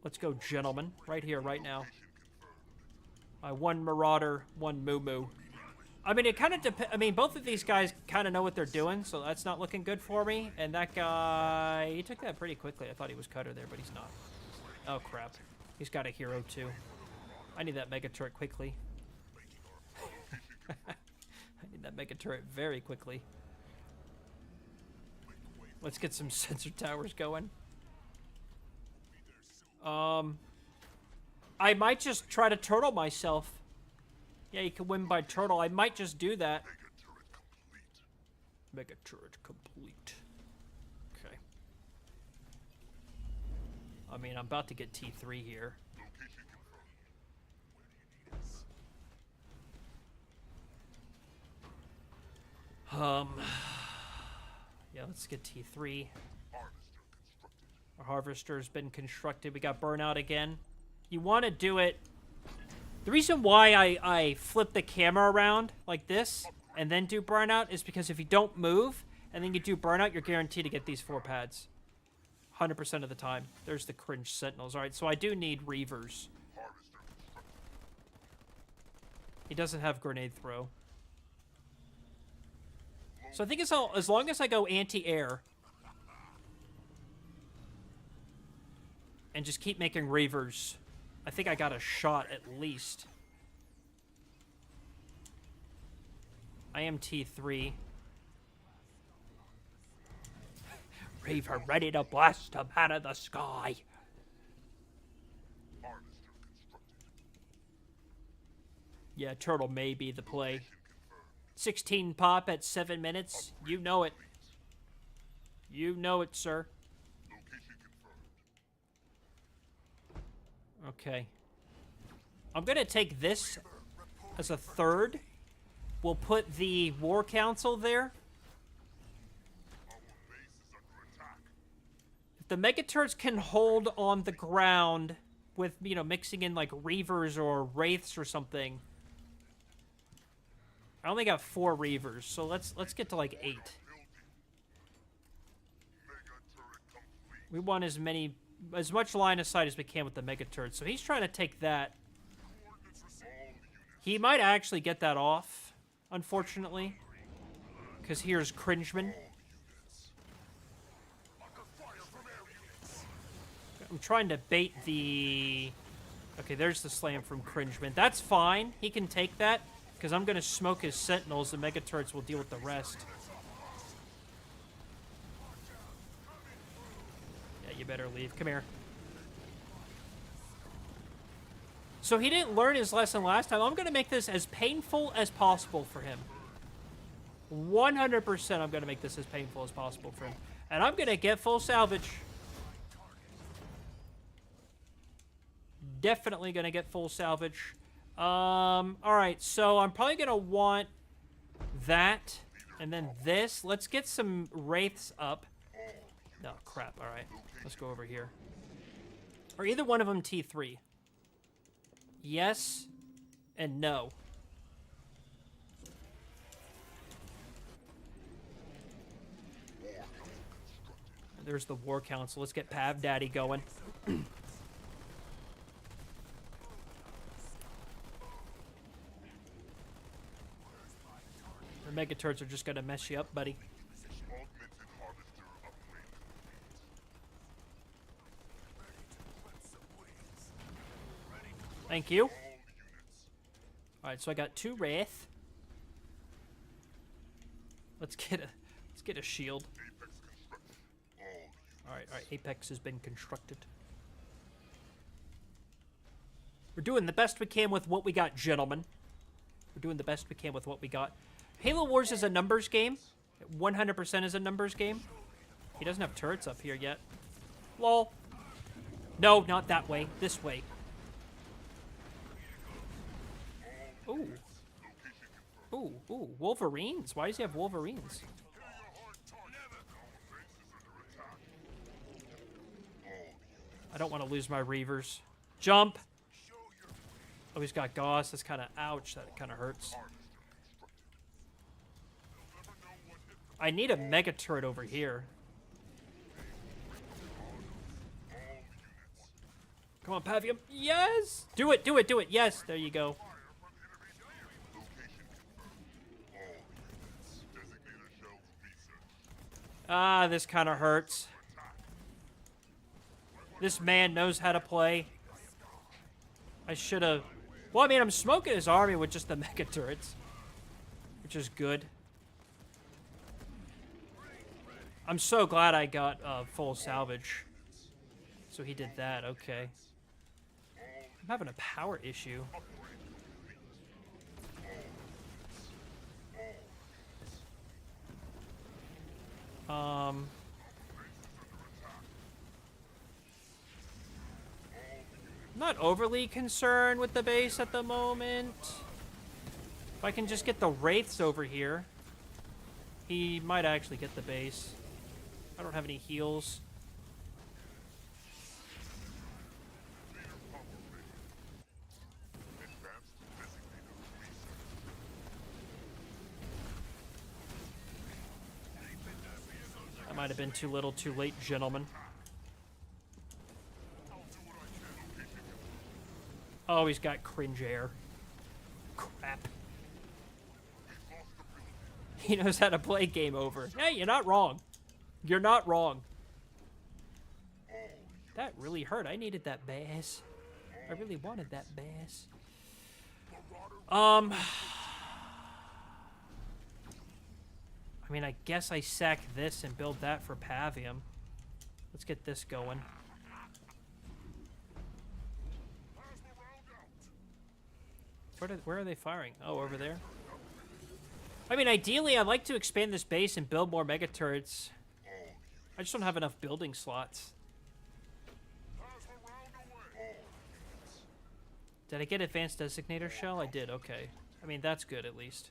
Let's go, gentlemen. Right here, right now. One Marauder, one Moo Moo. I mean, it kind of depends. I mean, both of these guys kind of know what they're doing, so that's not looking good for me. And that guy, he took that pretty quickly. I thought he was Cutter there, but he's not. Oh, crap. He's got a hero, too. I need that Megaturret quickly. I need that Megaturret very quickly. Let's get some sensor towers going. I might just try to turtle myself. Yeah, you can win by turtle. I might just do that. Megaturret complete. Okay. I mean, I'm about to get T3 here. Yeah, let's get T3. Our harvester's been constructed. We got burnout again. You want to do it... The reason why I flip the camera around like this and then do burnout is because if you don't move and then you do burnout, you're guaranteed to get these 4 pads. 100% of the time. There's the cringe sentinels. All right, so I do need reavers. He doesn't have grenade throw. So I think it's all, as long as I go anti-air and just keep making reavers, I think I got a shot at least. I am T3. Reaver ready to blast him out of the sky. Harvester constructed. Yeah, turtle may be the play. 16 pop at 7 minutes. You know it. You know it, sir. Location confirmed. Okay. I'm going to take this as a third. We'll put the War Council there. Our base is under attack. If the Megaturds can hold on the ground with, you know, mixing in like Reavers or Wraiths or something. I only got 4 Reavers, so let's get to like 8. Building. Mega turret complete. We want as much line of sight as we can with the Megaturd. So he's trying to take that. Coordinates received. All units. He might actually get that off, unfortunately. Because here's Cringeman. All units. Under fire from air units. I'm trying to bait the... Okay, there's the slam from Cringeman. That's fine. He can take that. Because I'm going to smoke his Sentinels. The Megaturds will deal with the rest. Yeah, you better leave. Come here. So he didn't learn his lesson last time. I'm going to make this as painful as possible for him. 100% I'm going to make this as painful as possible for him. And I'm going to get full salvage. Definitely going to get full salvage. Alright, so I'm probably going to want that. And then this. Let's get some Wraiths up. No, crap. Alright. Let's go over here. Are either one of them T3? Yes and no. There's the War Council. Let's get Pav Daddy going. The Megaturds are just going to mess you up, buddy. Augmented harvester upgrade complete. Thank you. All units. Alright, so I got 2 Wraith. Let's get a shield. Apex constructed. All units. Alright, Apex has been constructed. We're doing the best we can with what we got, gentlemen. We're doing the best we can with what we got. Halo Wars is a numbers game. 100% is a numbers game. He doesn't have turrets up here yet. Lol. No, not that way. This way. Ooh. Ooh, ooh. Wolverines? Why does he have Wolverines? I don't want to lose my Reavers. Jump! Oh, he's got Gauss. That's kind of... Ouch. That kind of hurts. I need a Mega Turret over here. Come on, Pavium. Yes! Do it, do it, do it. Yes, there you go. Ah, this kind of hurts. This man knows how to play. I should have... Well, I mean, I'm smoking his army with just the Mega Turrets. Which is good. I'm so glad I got full salvage. So he did that, okay. I'm having a power issue. Not overly concerned with the base at the moment. If I can just get the Wraiths over here, he might actually get the base. I don't have any heals. That might have been too little, too late, gentlemen. Oh, he's got cringe air. Crap. He knows how to play game over. Hey, you're not wrong. You're not wrong. That really hurt. I needed that bass. I really wanted that bass. I mean, I guess I sack this and build that for Pavium. Let's get this going. Where are they firing? Oh, over there. I mean, ideally, I'd like to expand this base and build more mega turrets. I just don't have enough building slots. Did I get advanced designator shell? I did, okay. I mean, that's good at least.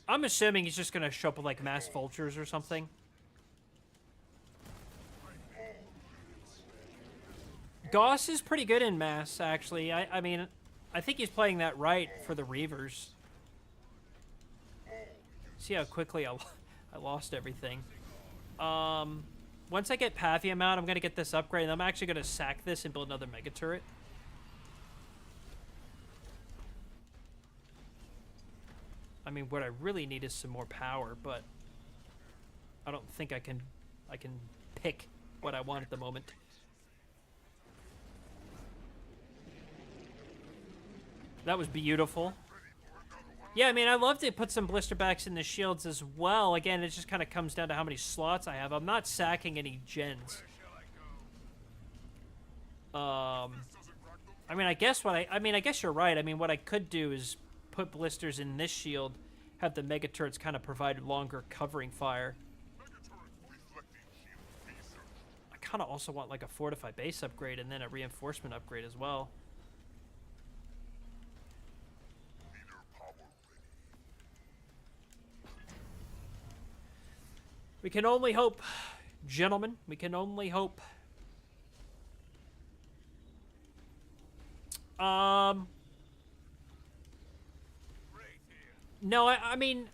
I'm assuming he's just gonna show up with like mass vultures or something. Goss is pretty good in mass, actually. I mean, I think he's playing that right for the Reavers. See how quickly I lost everything. Once I get Pavium out, I'm going to get this upgrade, and I'm actually going to sack this and build another mega turret. I mean, what I really need is some more power, but I don't think I can pick what I want at the moment. That was beautiful. Yeah, I mean, I love to put some blister backs in the shields as well. Again, it just kind of comes down to how many slots I have. I'm not sacking any gens. I mean, I guess I guess you're right. I mean, what I could do is put blisters in this shield, have the mega turrets kind of provide longer covering fire. I kind of also want like a fortified base upgrade and then a reinforcement upgrade as well. We can only hope, gentlemen. We can only hope. No, I mean,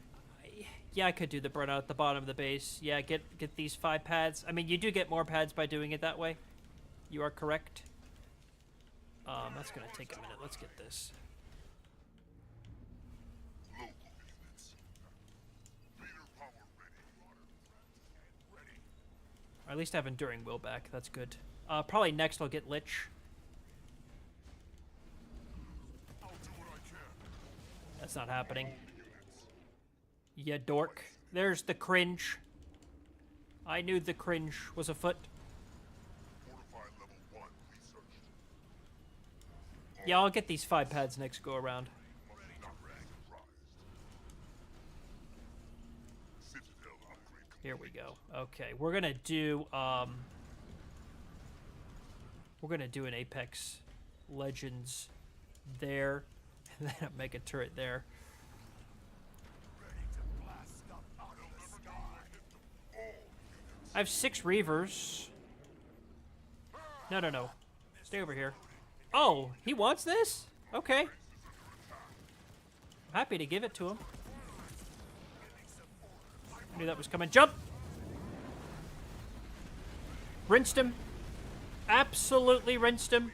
yeah, I could do the burnout at the bottom of the base. Yeah, get these 5 pads. I mean, you do get more pads by doing it that way. You are correct. That's gonna take a minute. Let's get this. Or at least have Enduring Will back. That's good. Probably next I'll get Lich. That's not happening. Yeah, dork. There's the cringe. I knew the cringe was afoot. Yeah, I'll get these 5 pads next go around. Here we go. Okay, we're gonna do an Apex Legends there, and then a mega turret there. I have 6 Reavers. No. Stay over here. Oh, he wants this? Okay. I'm happy to give it to him. I knew that was coming. Jump! Rinsed him. Absolutely rinsed him.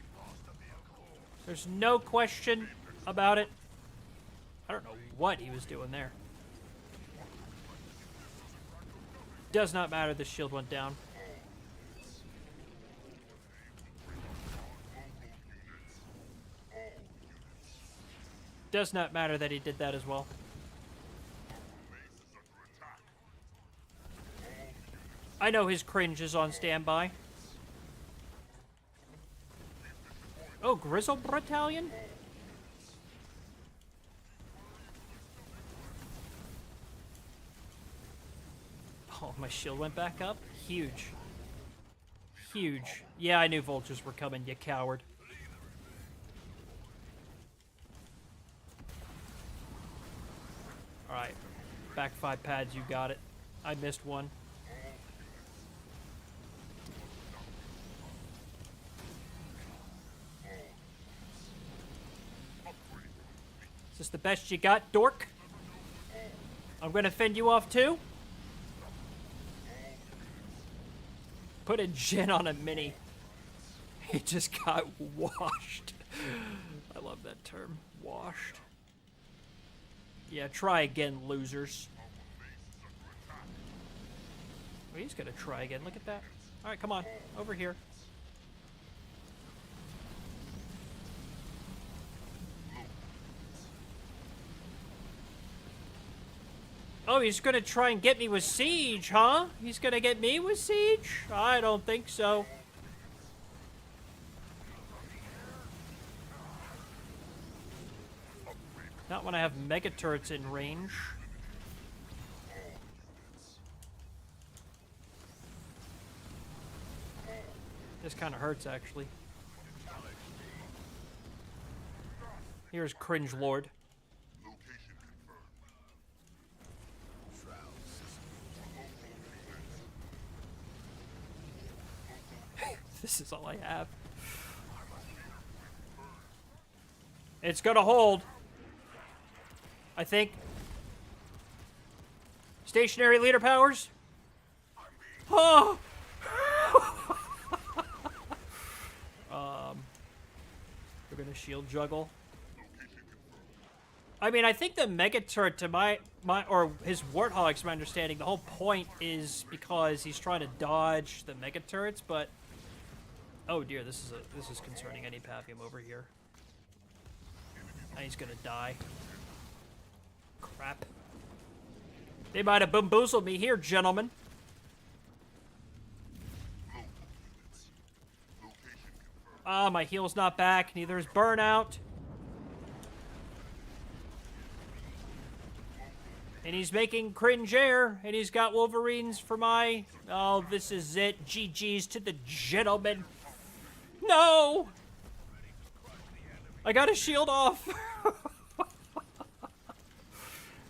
There's no question about it. I don't know what he was doing there. Does not matter, the shield went down. Does not matter that he did that as well. I know his cringe is on standby. Oh, Grizzle Battalion? Oh, my shield went back up? Huge. Huge. Yeah, I knew vultures were coming, you coward. Alright. Back 5 pads, you got it. I missed one. Is this the best you got, dork? I'm gonna fend you off too? Put a gen on a mini. He just got washed. I love that term. Washed. Yeah, try again, losers. Oh, he's gonna try again. Look at that. All right, come on, over here. Oh, he's gonna try and get me with Siege, huh? He's gonna get me with Siege? I don't think so. Not when I have mega turrets in range. This kind of hurts, actually. Here's Cringe Lord. Location confirmed. Shroud system. This is all I have. It's gonna hold. I think. Stationary leader powers. Oh! We're gonna shield juggle. I mean, I think the mega turret to my or his warthogs, to my understanding, the whole point is because he's trying to dodge the mega turrets, but oh dear, this is concerning. I need Pathium over here. Now he's gonna die. Crap. They might have bamboozled me here, gentlemen. Ah, my heal's not back. Neither is Burnout. And he's making cringe air. And he's got Wolverines for my... Oh, this is it. GG's to the gentleman. No! I got a shield off.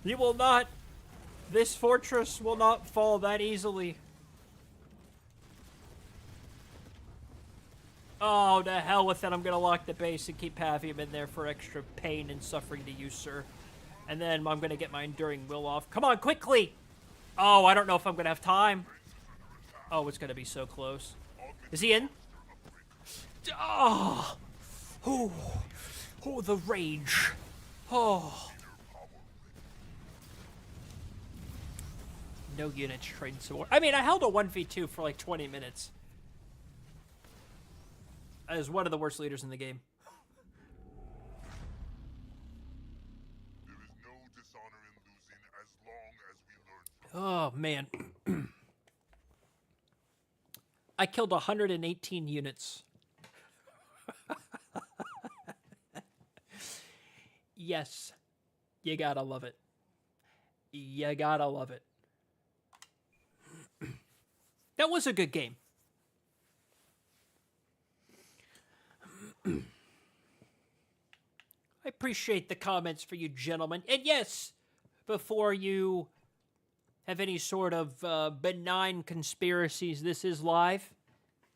You will not... This fortress will not fall that easily. Oh, to hell with it. I'm going to lock the base and keep Pathium in there for extra pain and suffering to you, sir. And then I'm going to get my Enduring Will off. Come on, quickly! Oh, I don't know if I'm going to have time. Oh, it's going to be so close. Is he in? Oh! Oh, oh, the rage. Oh. No units trained so... I mean, I held a 1v2 for like 20 minutes. As one of the worst leaders in the game. There is no dishonor in losing as long as we learn from Oh, man. I killed 118 units. Yes. You gotta love it. You gotta love it. That was a good game. I appreciate the comments for you gentlemen. And yes, before you have any sort of benign conspiracies, this is live.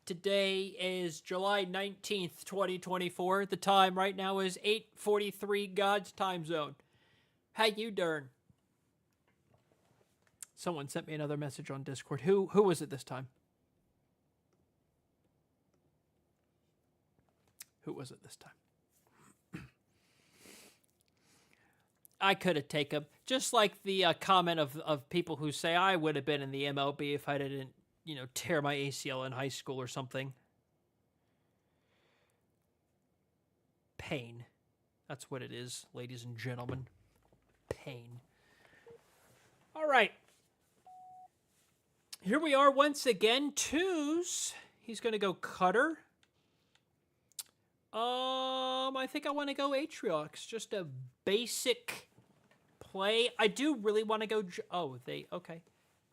Today is July 19th, 2024. The time right now is 8:43 God's time zone. How you doing? Someone sent me another message on Discord. Who was it this time? Who was it this time? I could have taken him. Just like the comment of people who say I would have been in the MLB if I didn't, you know, tear my ACL in high school or something. Pain. That's what it is, ladies and gentlemen. Pain. All right. Here we are once again. Twos. He's going to go Cutter. I think I want to go Atriox. Just a basic play. I do really want to go... okay.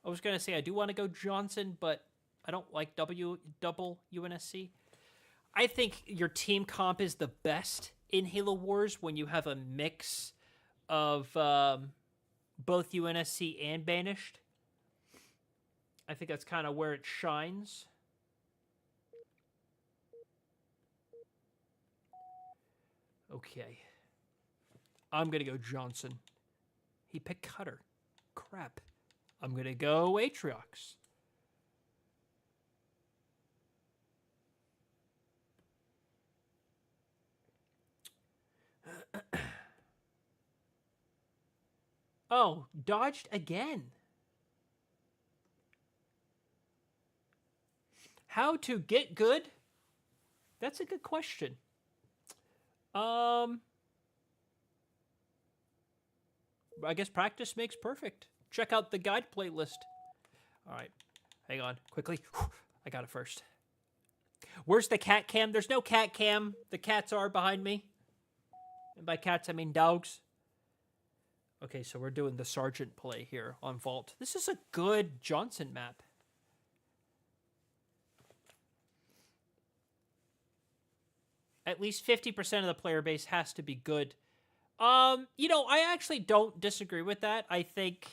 I was going to say I do want to go Johnson, but I don't like double UNSC. I think your team comp is the best in Halo Wars when you have a mix of both UNSC and Banished. I think that's kind of where it shines. Okay. I'm going to go Johnson. He picked Cutter. Crap. I'm going to go Atriox. Oh, dodged again. How to get good? That's a good question. I guess practice makes perfect. Check out the guide playlist. All right, hang on, quickly. I got it first. Where's the cat cam? There's no cat cam. The cats are behind me. And by cats, I mean dogs. Okay, so we're doing the Sergeant play here on Vault. This is a good Johnson map. At least 50% of the player base has to be good. You know, I actually don't disagree with that. I think,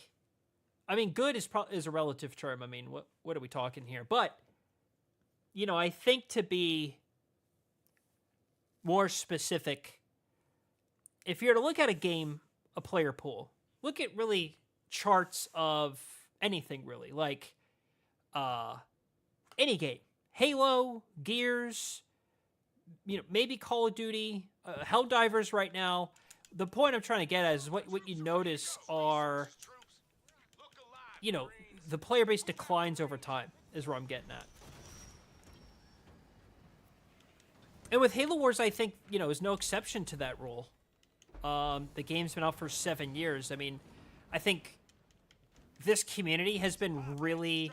I mean, good is a relative term. I mean, what are we talking here? But, you know, I think to be more specific, if you're to look at a game, a player pool, look at really charts of anything really, like any game, Halo, Gears, you know, maybe Call of Duty, Helldivers right now. The point I'm trying to get at is what you notice are, you know, the player base declines over time is where I'm getting at. And with Halo Wars, I think, you know, is no exception to that rule. The game's been out for 7 years. I mean, I think this community has been really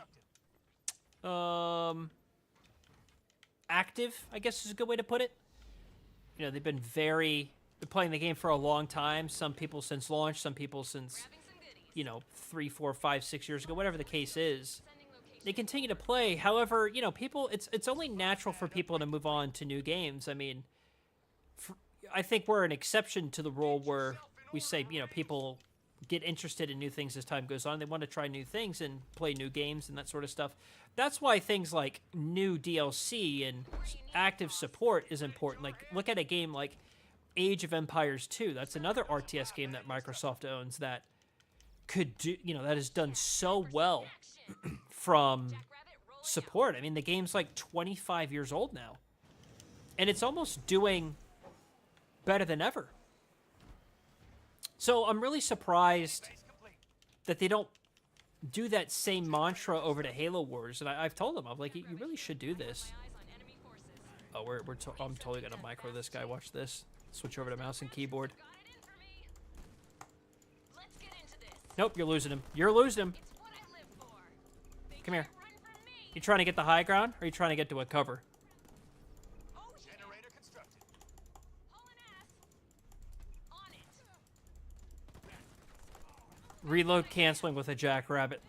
active, I guess is a good way to put it. You know, they've been playing the game for a long time. Some people since launch, some people since, you know, 3, 4, 5, 6 years ago, whatever the case is. They continue to play. However, you know, people, it's only natural for people to move on to new games. I mean, I think we're an exception to the rule where we say, you know, people get interested in new things as time goes on. They want to try new things and play new games and that sort of stuff. That's why things like new DLC and active support is important. Like, look at a game like Age of Empires 2. That's another RTS game that Microsoft owns that could do, you know, that has done so well from support. I mean, the game's like 25 years old now. And it's almost doing better than ever. So I'm really surprised that they don't do that same mantra over to Halo Wars. And I've told them, I'm like, you really should do this. Oh, I'm totally gonna micro this guy. Watch this. Switch over to mouse and keyboard. Nope, you're losing him. You're losing him. Come here. You trying to get the high ground, or are you trying to get to a cover? Reload canceling with a jackrabbit.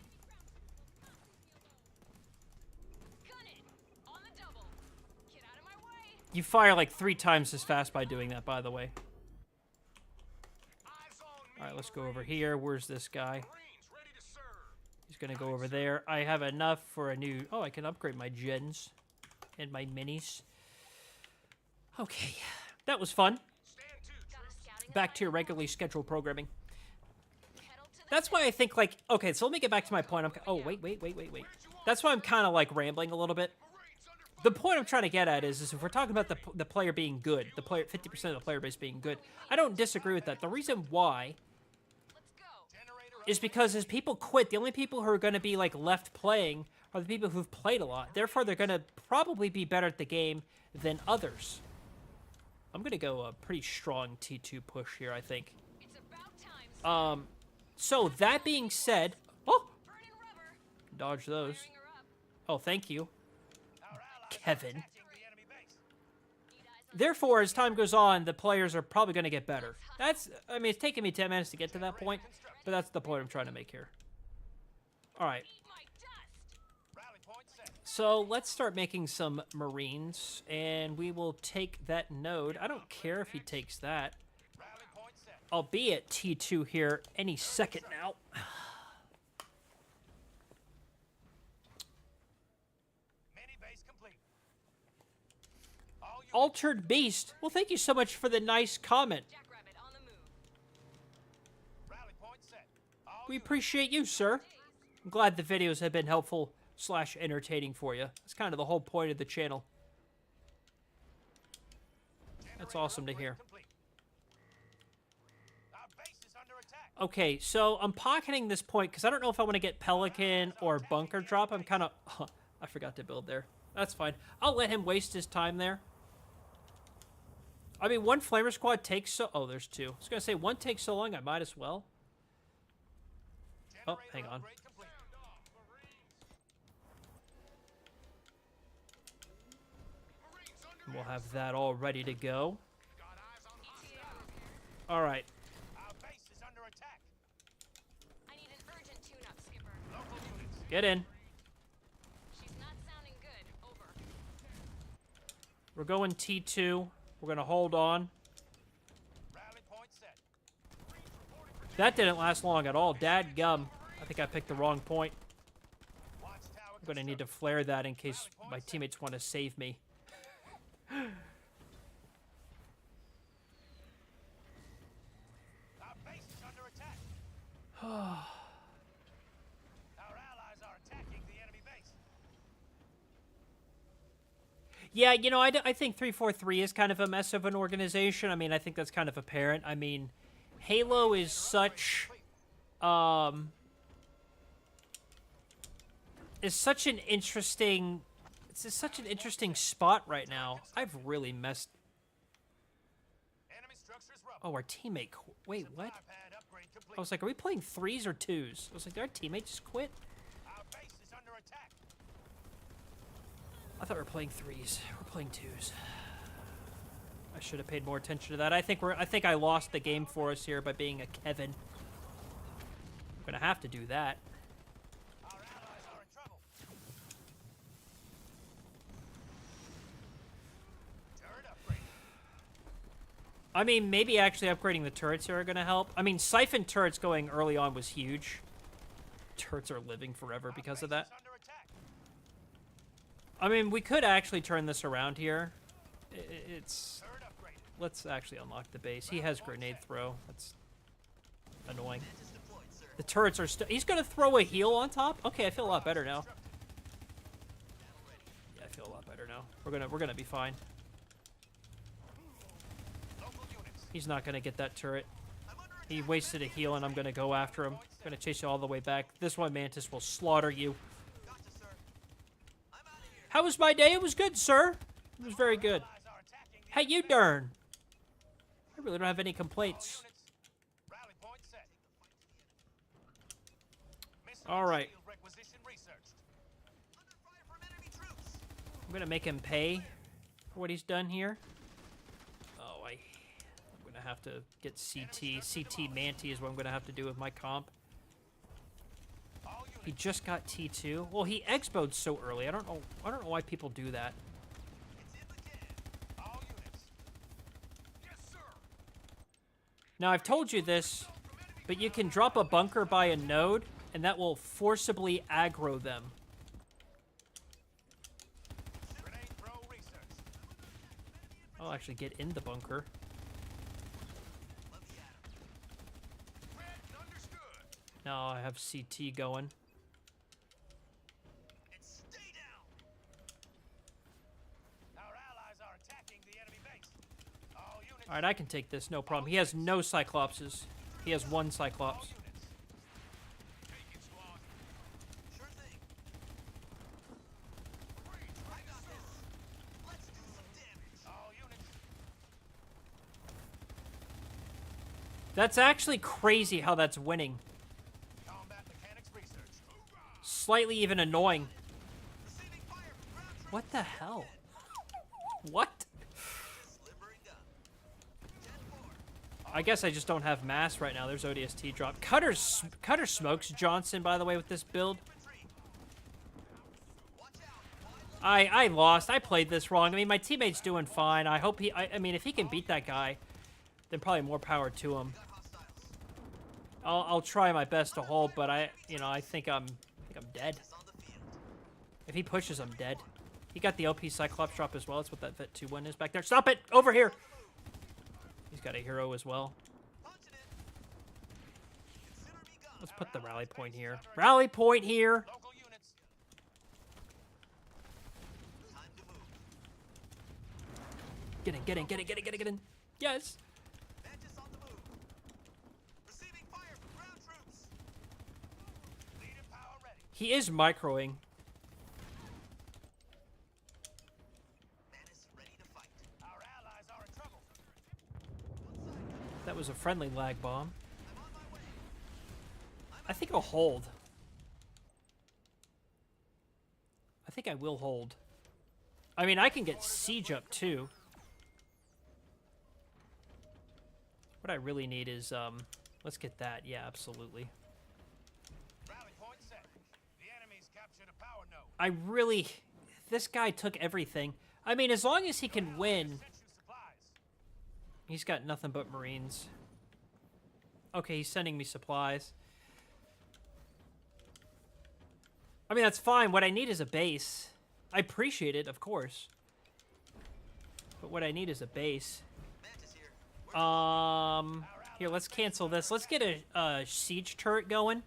You fire like 3 times as fast by doing that, by the way. Alright, let's go over here. Where's this guy? He's gonna go over there. I have enough for a new... Oh, I can upgrade my gens and my minis. Okay, that was fun. Back to your regularly scheduled programming. That's why I think, like... Okay, so let me get back to my point. Oh, wait. That's why I'm kind of, like, rambling a little bit. The point I'm trying to get at is if we're talking about the player being good, the player 50% of the player base being good, I don't disagree with that. The reason why is because as people quit, the only people who are going to be like left playing are the people who've played a lot. Therefore, they're going to probably be better at the game than others. I'm going to go a pretty strong T2 push here, I think. So that being said, oh, dodge those. Oh, thank you, Kevin. Therefore, as time goes on, the players are probably going to get better. I mean, it's taken me 10 minutes to get to that point, but that's the point I'm trying to make here. All right. So let's start making some Marines, and we will take that node. I don't care if he takes that. I'll be at T2 here any second now. Altered Beast. Well, thank you so much for the nice comment. We appreciate you, sir. I'm glad the videos have been helpful / entertaining for you. That's kind of the whole point of the channel. That's awesome to hear. Okay, so I'm pocketing this point because I don't know if I want to get Pelican or Bunker Drop. I'm kind of... I forgot to build there. That's fine. I'll let him waste his time there. I mean, one flamer squad takes so... Oh, there's two. I was going to say, one takes so long, I might as well. Oh, hang on. We'll have that all ready to go. All right. Our base is under attack. I need an urgent tune-up, Skipper. Local units. Get in. She's not sounding good. Over. We're going T2. We're going to hold on. Rally point set. That didn't last long at all. Dadgum. I think I picked the wrong point. Watch tower I'm going to need to flare that in case my teammates want to save me. Our base is under attack. Our allies are attacking the enemy base. Yeah, you know, I think 343 is kind of a mess of an organization. I mean, I think that's kind of apparent. I mean, Halo is such... is such an interesting... It's just such an interesting spot right now. I've really messed... Enemy structures rubble. Oh, our teammate... Wait, what? Supply pad upgrade complete. I was like, are we playing 3s or 2s? I was like, did our teammate just quit? Our base is under attack. I thought we were playing 3s. We're playing 2s. I should have paid more attention to that. I think I lost the game for us here by being a Kevin. I'm gonna have to do that. Our allies are in trouble. Turret upgrade. I mean, maybe actually upgrading the turrets here are gonna help. I mean, Siphon turrets going early on was huge. Turrets are living forever because of that. Base is under attack. I mean, we could actually turn this around here. It's... Turret upgraded. Let's actually unlock the base. He has grenade throw. That's annoying. The turrets are still... He's gonna throw a heal on top? Okay, I feel a lot better now. Yeah, I feel a lot better now. We're gonna be fine. Local units. He's not gonna get that turret. He wasted a heal, and I'm gonna go after him. Gonna chase you all the way back. This one, Mantis, will slaughter you. How was my day? It was good, sir. It was very good. Allies are attacking the Hey, you darn. I really don't have any complaints. units. Rally point set. Missile All right. shield requisition researched. Under fire from enemy troops. I'm gonna make him pay for what he's done here. Oh, I'm gonna have to get CT. CT Manti is what I'm gonna have to do with my comp. All units. He just got T2. Well, he expoed so early. I don't know why people do that. It's in the can. All units. Yes, sir. Now, I've told you this, but you can drop a bunker by a node, and that will forcibly aggro them. Grenade throw researched. I'll actually get in the bunker. Red, understood. Now I have CT going. It's stay down. Our allies are attacking the enemy base. All units. All right, I can take this, no problem. He has no Cyclopses. He has one All Cyclops. units. Take it, squad. Sure thing. I got this. Let's do some damage. All units. That's actually crazy how that's winning. Combat mechanics research. Slightly even annoying. Receiving fire from ground troops. What the hell? What? Delivering gun. 10-4. I guess I just don't have mass right now. There's ODST drop. Cutter smokes Johnson, by the way, with this build. Infantry. Watch out. I lost. I played this wrong. I mean, my teammate's doing fine. I hope he... I mean, if he can beat that guy, then probably more power to him. Got hostiles. I'll try my best to hold, but I think I'm dead. It's on the field. If he pushes, I'm dead. He got the LP Cyclops drop as well. That's what that Vet 2-1 is back there. Stop it! Over here! He's got a hero as well. Punching it. Consider me gone. Let's put the rally point here. Rally point here! Local units. Time to move. Get in, get in, get in, get in, get in, get in. Yes! Mantis on the move. Receiving fire from ground troops. Lead and power ready. He is microing. That was a friendly lag bomb. I think I'll hold. I think I will hold. I mean, I can get siege up too. What I really need is, let's get that. Yeah, absolutely. Rally point set. The enemy's captured a power node. I really... This guy took everything. I mean, as long as he can win... Sent you supplies. He's got nothing but Marines. Okay, he's sending me supplies. I mean, that's fine. What I need is a base. I appreciate it, of course. But what I need is a base. Mantis here. Here, let's cancel this. Let's get a siege turret going.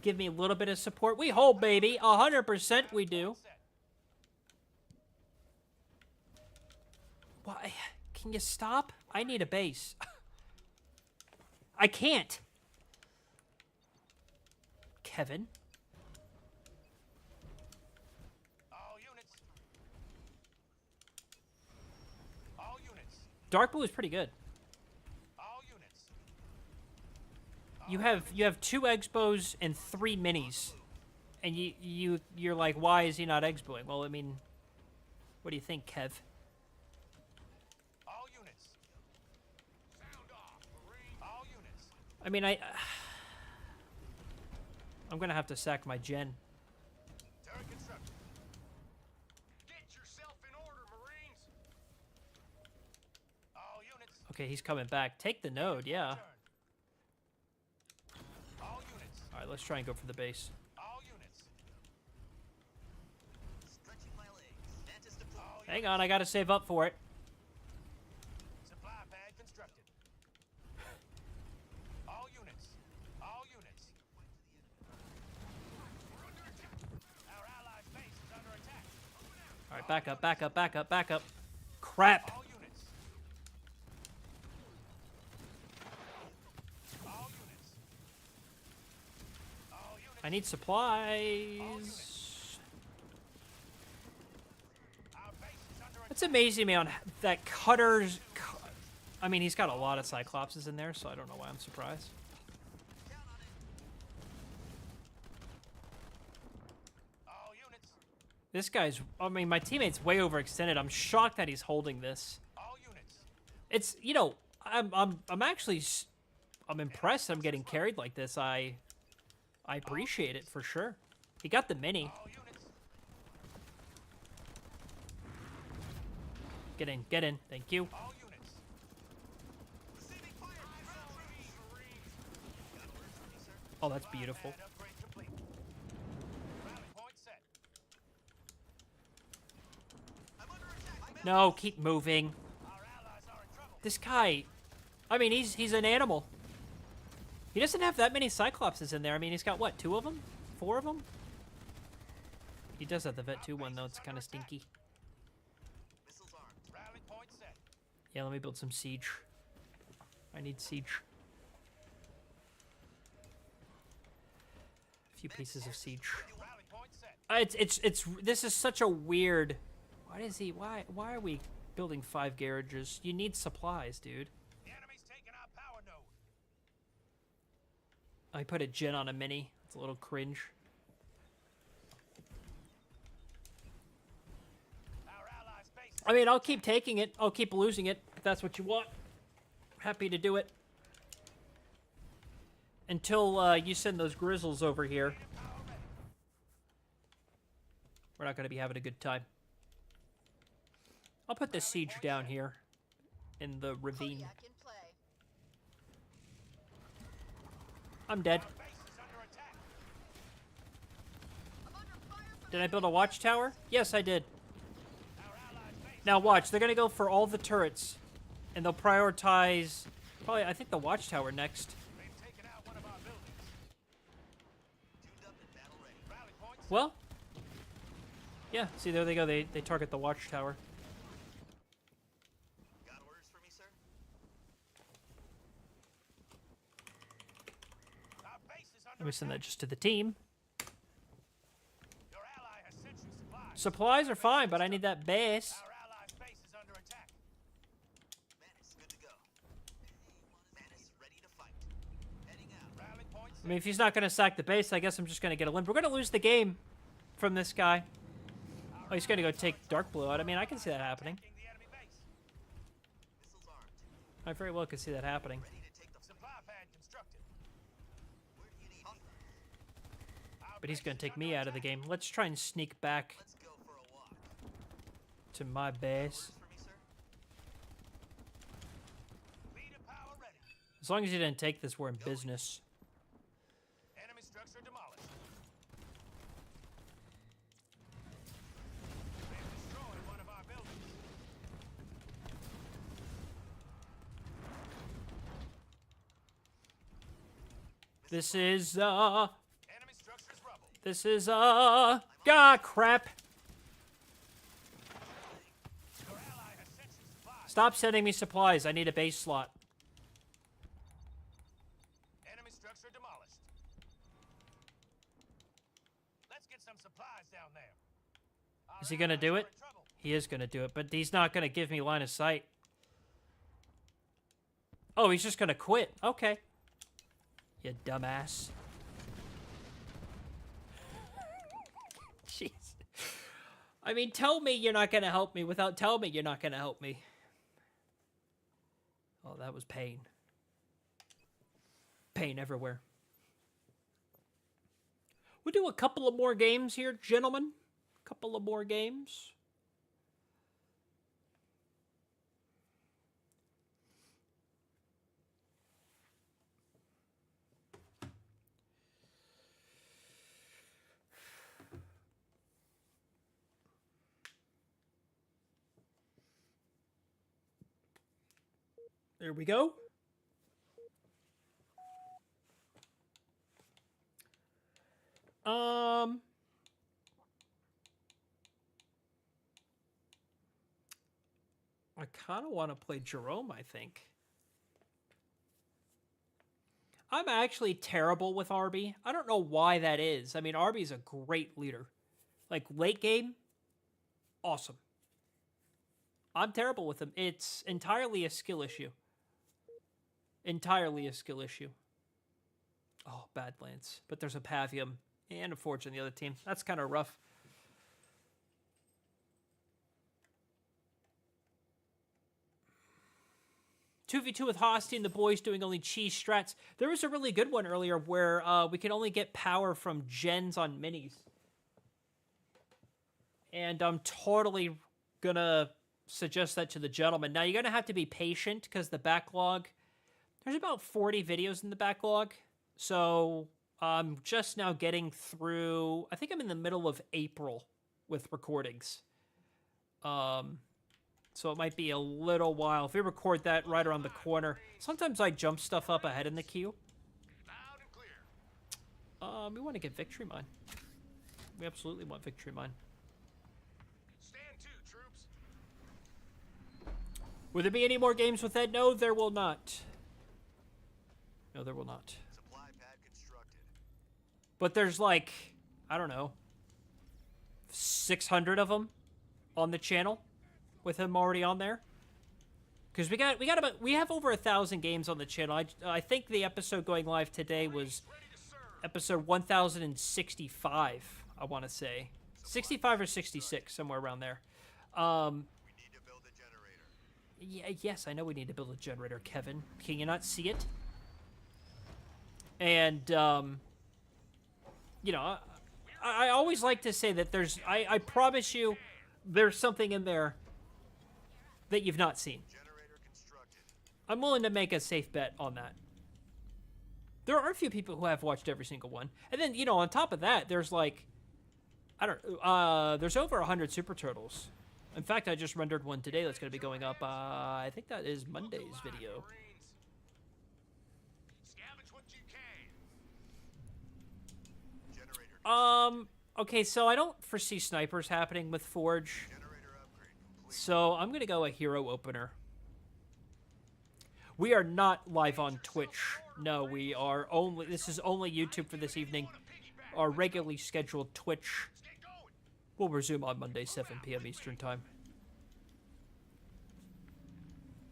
Give me a little bit of support. We hold, baby. 100% we do. Set. Why? Can you stop? I need a base. I can't. Kevin. All units. All units. Dark blue is pretty good. All units. You have 2 Expos and 3 minis. And you're like, why is he not Expoing? Well, I mean, what do you think, Kev? All units. Sound off, Marine. All units. I mean, I'm gonna have to sack my gen. Turret construction. Get yourself in order, Marines. All units. Okay, he's coming back. Take the node, yeah. Turn. All units. All right, let's try and go for the base. All units. Stretching my legs. Mantis deployed. All Hang on, I gotta save up for it. Supply pad constructed. All units. All units. Our allies' base is under attack. All right, back up, back up, back up, back up. Crap. All units. All units. All units. I need supplies. Our base is under attack. It's amazing me on that Cutter's... I mean, he's got a lot of Cyclopses in there, so I don't know why I'm surprised. Count on it. All units. This guy's... I mean, my teammate's way overextended. I'm shocked that he's holding this. All units. It's, you know, I'm actually... I'm impressed I'm getting carried like this. I appreciate it, for sure. He got the mini. All units. Get in, get in. Thank you. All units. Receiving fire. Marines. Got orders from me, sir. Oh, that's beautiful. Pad upgrade complete. Rally point set. I'm under attack. No, keep moving. Our allies are in trouble. This guy... I mean, he's an animal. He doesn't have that many Cyclopses in there. I mean, he's got, what, 2 of them? 4 of them? He does have the Vet 2 one, though. It's kind of stinky. Missiles armed. Rally point set. Yeah, let me build some siege. I need siege. A few pieces of siege. Rally point set. It's this is such a weird... Why are we building 5 garages? You need supplies, dude. The enemy's taking our power node. I put a gen on a mini. It's a little cringe. Our allies' base. I mean, I'll keep taking it. I'll keep losing it if that's what you want. Happy to do it. Until you send those grizzles over here. We're not going to be having a good time. I'll put the siege down here in the ravine. Kodiak in play. I'm dead. Base is under attack. I'm under fire from Did I build a watchtower? Yes, I did. Our allies' base. Now watch, they're going to go for all the turrets. And they'll prioritize, probably, I think the watchtower next. They've taken out one of our buildings. Tuned up and battle ready. Rally point set. Well, yeah, see, there they go. They target the watchtower. Got orders for me, sir? Our base is under Let me send that attack. just to the team. Your ally has sent you supplies. Supplies are fine, but I need that base. Our allies' base is under attack. Mantis, good to go. I mean, if he's not going to sack the base, I guess I'm just going to get a limp. We're going to lose the game from this guy. Oh, he's going to go take Dark Blue out. I mean, I can see that happening. Attacking the enemy base. Missiles armed. I very well could see that happening. Ready to take the supply pad constructed. Where do you need me? Our But he's base going is to take under me out of the attack. game. Let's try and sneak back Let's go for a walk. to my base. Orders for me, sir? Leader power ready. As long as he didn't take this, we're in business. Enemy structure demolished. They've destroyed one of our buildings. Enemy structures rubble. God, crap. Your ally has sent you supplies. Stop sending me supplies. I need a base slot. Enemy structure demolished. Let's get some supplies down there. Our Is he gonna allies do are it? in trouble. He is going to do it, but he's not going to give me line of sight. Oh, he's just going to quit. Okay. You dumbass. Jeez. I mean, tell me you're not going to help me without telling me you're not going to help me. Oh, that was pain. Pain everywhere. We'll do a couple of more games here, gentlemen. Couple of more games. There we go. I kind of want to play Jerome, I think. I'm actually terrible with Arby. I don't know why that is. I mean, Arby's a great leader. Like, late game, awesome. I'm terrible with him. It's entirely a skill issue. Entirely a skill issue. Oh, Badlands. But there's a Pavium and a Forge on the other team. That's kind of rough. Two v 2 with Hosty and the boys doing only cheese strats. There was a really good one earlier where we can only get power from gens on minis. And I'm totally gonna suggest that to the gentleman. Now, you're gonna have to be patient because the backlog... There's about 40 videos in the backlog. So I'm just now getting through... I think I'm in the middle of April with recordings. So it might be a little while. If we record that right around the corner. Sometimes I jump stuff up ahead in the queue. Loud and clear. We want to get Victory Mine. We absolutely want Victory Mine. Stand to, troops. Will there be any more games with that? No, there will not. No, there will not. Supply pad constructed. But there's like, I don't know, 600 of them on the channel with him already on there. Because we have over 1,000 games on the channel. I think the episode going live today was episode 1065, I want to say. 65 or 66, somewhere around there. We need to build a generator. Yeah, yes, I know we need to build a generator, Kevin. Can you not see it? And, you know, I always like to say that there's... I promise you there's something in there that you've not seen. Generator constructed. I'm willing to make a safe bet on that. There are a few people who have watched every single one. And then, you know, on top of that, there's like... there's over 100 Super Turtles. In fact, I just rendered one today that's going to be going up. I think that is Monday's video. Marines. Scavenge what you can. Generator. Okay, so I don't foresee snipers happening with Forge. Generator upgrade complete. So I'm going to go a hero opener. We are not live on Twitch. No, we are only... This is only YouTube for this evening. Our regularly scheduled Twitch Get going. will resume on Monday, 7 p.m. Eastern Time.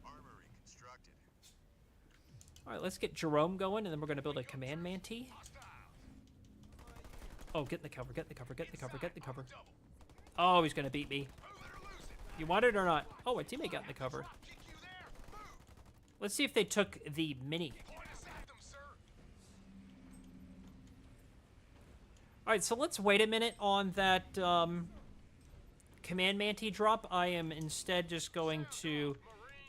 Armory constructed. All right, let's get Jerome going, and then we're going to build a command mantis. Oh, get in the cover, get in the cover, get in the cover, get in the cover. Oh, he's going to beat me. You want it or not? Oh, my teammate got in the cover. Let's see if they took the mini. All right, so let's wait a minute on that command mantis drop. I am instead just going to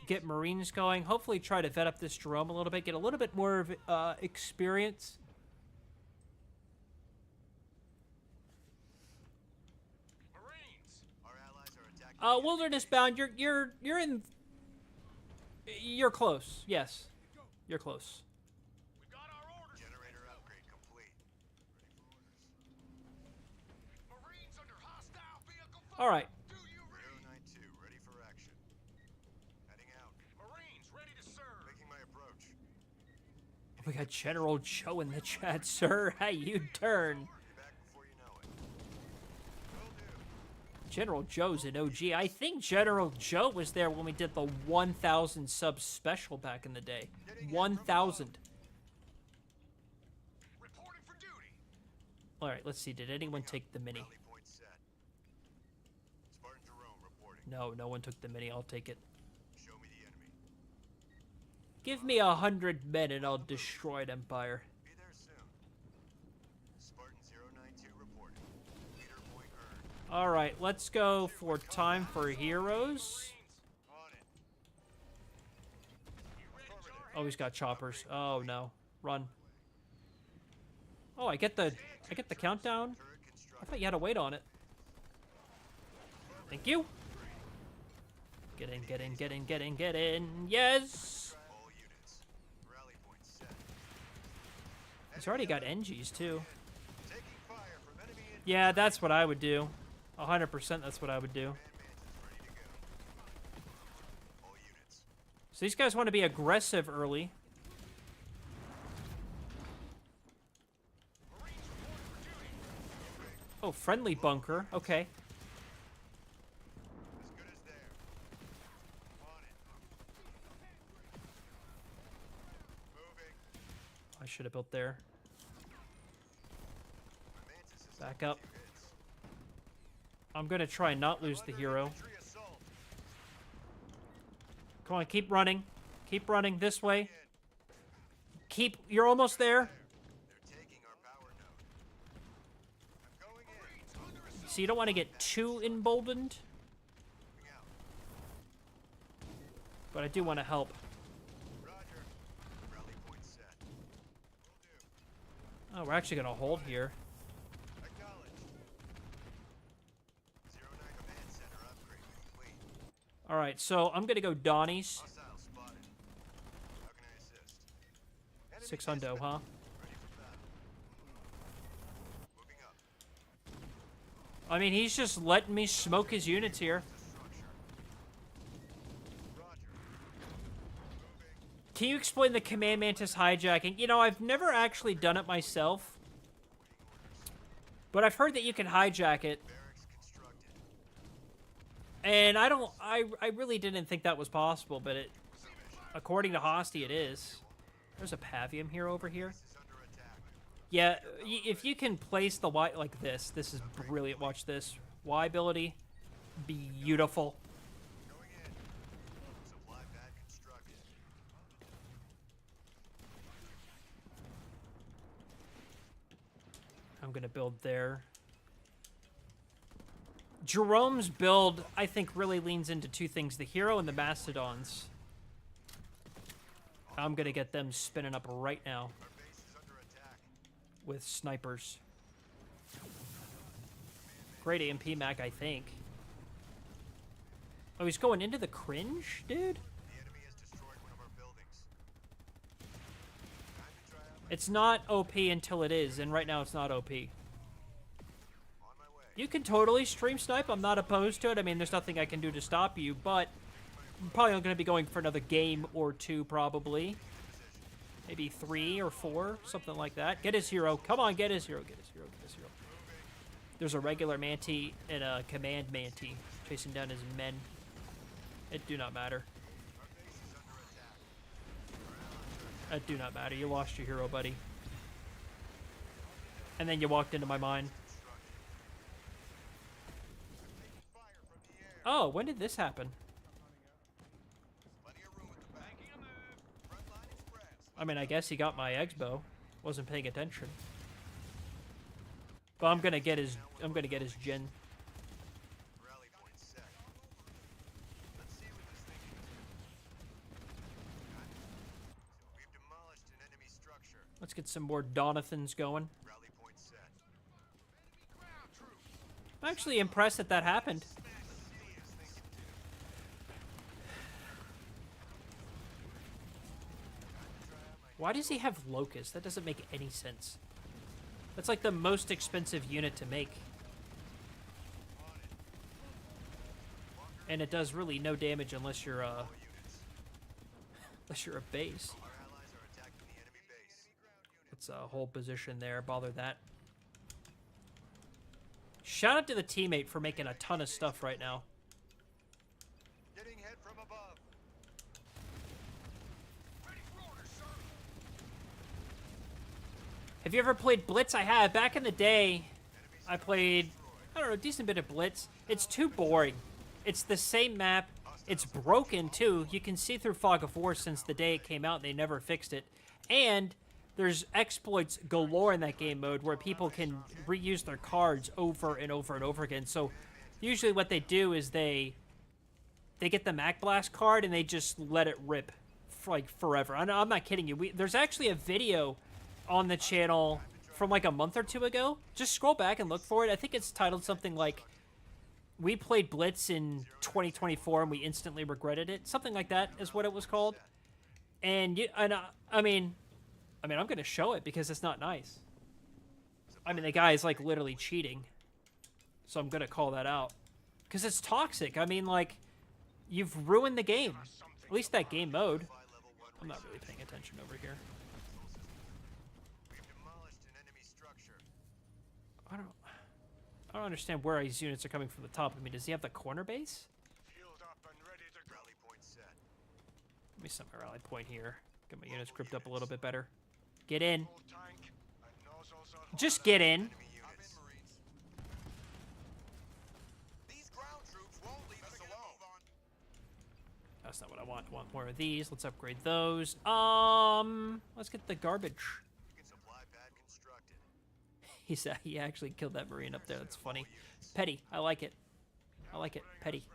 get Marines going. Hopefully try to vet up this Jerome a little bit, get a little bit more of experience. Wilderness Bound, you're close. Yes, you're close. We've got our orders. Generator upgrade complete. Marines under hostile vehicle fire. All right. Do you read? 092, ready for action. Heading out. Marines ready to serve. Making my approach. We got General Joe in the chat, sir. How you turn? Be back before you know it. Will do. General Joe's an OG. I think General Joe was there when we did the 1,000 sub special back in the day. 1,000. Reporting for duty. All right, let's see. Did anyone take the mini? Rally point set. Spartan Jerome reporting. No, no one took the mini. I'll take it. Show me the enemy. Give me 100 men and I'll destroy an empire. Be there soon. Spartan 092 reporting. Leader point earned. All right, let's go for time for heroes. On it. Oh, he's got choppers. Oh no, run. Oh, I get the countdown. Turret I constructed. thought you had to wait on it. Thank you. Get in, get in, get in, get in, get in. Yes. All units. Rally point set. He's already got NGs too. Taking fire from enemy in Yeah, that's what I would do. 100% that's what I would do. Mantis ready to go. All units. So these guys want to be aggressive early. Marines reporting for duty. Oh, friendly bunker. Okay. As good as there. On it. Moving. I should have built there. My Mantis is Back up. 2 hits. I'm going to try and not lose the Under hero. infantry assault. Come on, keep running. Keep running this way. In. You're almost there. They're taking our power node. I'm going in. So you don't want to get too emboldened, Moving out. but I do want to help. Roger. Rally point set. Will do. Oh, we're actually going to hold here. Acknowledged. 09 command center upgrade complete. All right, so I'm going to go Donnie's. Hostile spotted. How can I assist? Enemy 6 hundo, distant. huh? Ready for battle. Moving up. I mean, he's just letting me smoke his units here. The structure. Roger. Moving. Can you explain the Command Mantis hijacking? You know, I've never actually done it myself, but I've heard that you can hijack it, Barracks constructed. and I really didn't think that was possible, but according to Hosty, it is. There's a Pavium here over here. This is under attack. Yeah, if you can place the Y like this is brilliant. Watch this. Y ability, beautiful. Going in. Supply pad constructed. I'm gonna build there. Jerome's build, I think, really leans into two things: the hero and the mastodons. I'm gonna get them spinning up right now Our base is under attack. with snipers. Great AMP Mac, I think. Oh, he's going into the cringe, dude? The enemy has destroyed one of our buildings. Time to try out It's not OP until it is, and right now it's not OP. on my way. You can totally stream snipe. I'm not opposed to it. I mean, there's nothing I can do to stop you, but I'm probably going to be going for another game or two, probably. Maybe 3 or 4, something like that. Get his hero. Come on, get his hero. Get his hero. Get his hero. There's a regular Manti and a command Manti chasing down his men. It do not matter. Our base is under attack. That do not matter. You lost your hero, buddy. And then you walked into my mind. Fire from the air. Oh, when did this happen? Plenty of room at the back. Making a move. Frontline express. I mean, I guess he got my expo. Wasn't paying attention. But I'm gonna get his gen. Rally point set. Let's see what this thing can do. We've demolished an enemy structure. Let's get some more Donathans going. Rally point set. I'm actually impressed that that happened. Let's see what this thing can do. Why does he have Locust? That doesn't make any sense. That's like the most expensive unit to make. And it does really no damage unless you're Units. unless you're a base. Our allies are attacking the enemy base. It's a whole position there. Bother that. Shout out to the teammate for making a ton of stuff right now. Getting hit from above. Ready for orders, sir. Have you ever played Blitz? I have. Back in the day, I played, I don't know, a decent bit of Blitz. It's too boring. It's the same map. It's broken, too. You can see through Fog of War since the day it came out. They never fixed it. And there's exploits galore in that game mode where people can reuse their cards over and over and over again. So usually what they do is they get the Mac Blast card and they just let it rip for like forever. I'm not kidding you. There's actually a video on the channel from like a month or two ago. Just scroll back and look for it. I think it's titled something like "We played Blitz in 2024 and we instantly regretted it." Something like that is what it was called. And I mean, I'm gonna show it because it's not nice. I mean, the guy is like literally cheating, so I'm gonna call that out because it's toxic. I mean, like, you've ruined the game. At least that game mode. Level 1 I'm not really paying attention over here. We've demolished an enemy structure. I don't understand where his units are coming from the top. I mean, does he have the corner base? Fueled up and ready to go. Rally point set. Let me set my rally point here. Get my units grouped up a little bit better. Get in. Full tank and nozzles are Just get in. Enemy units. Marines. These ground troops won't leave us alone. That's not what I want. I want more of these. Let's upgrade those. Let's get the garbage. Supply pad constructed. He actually killed that Marine up there. That's funny. Petty. I like it. I like it. Petty.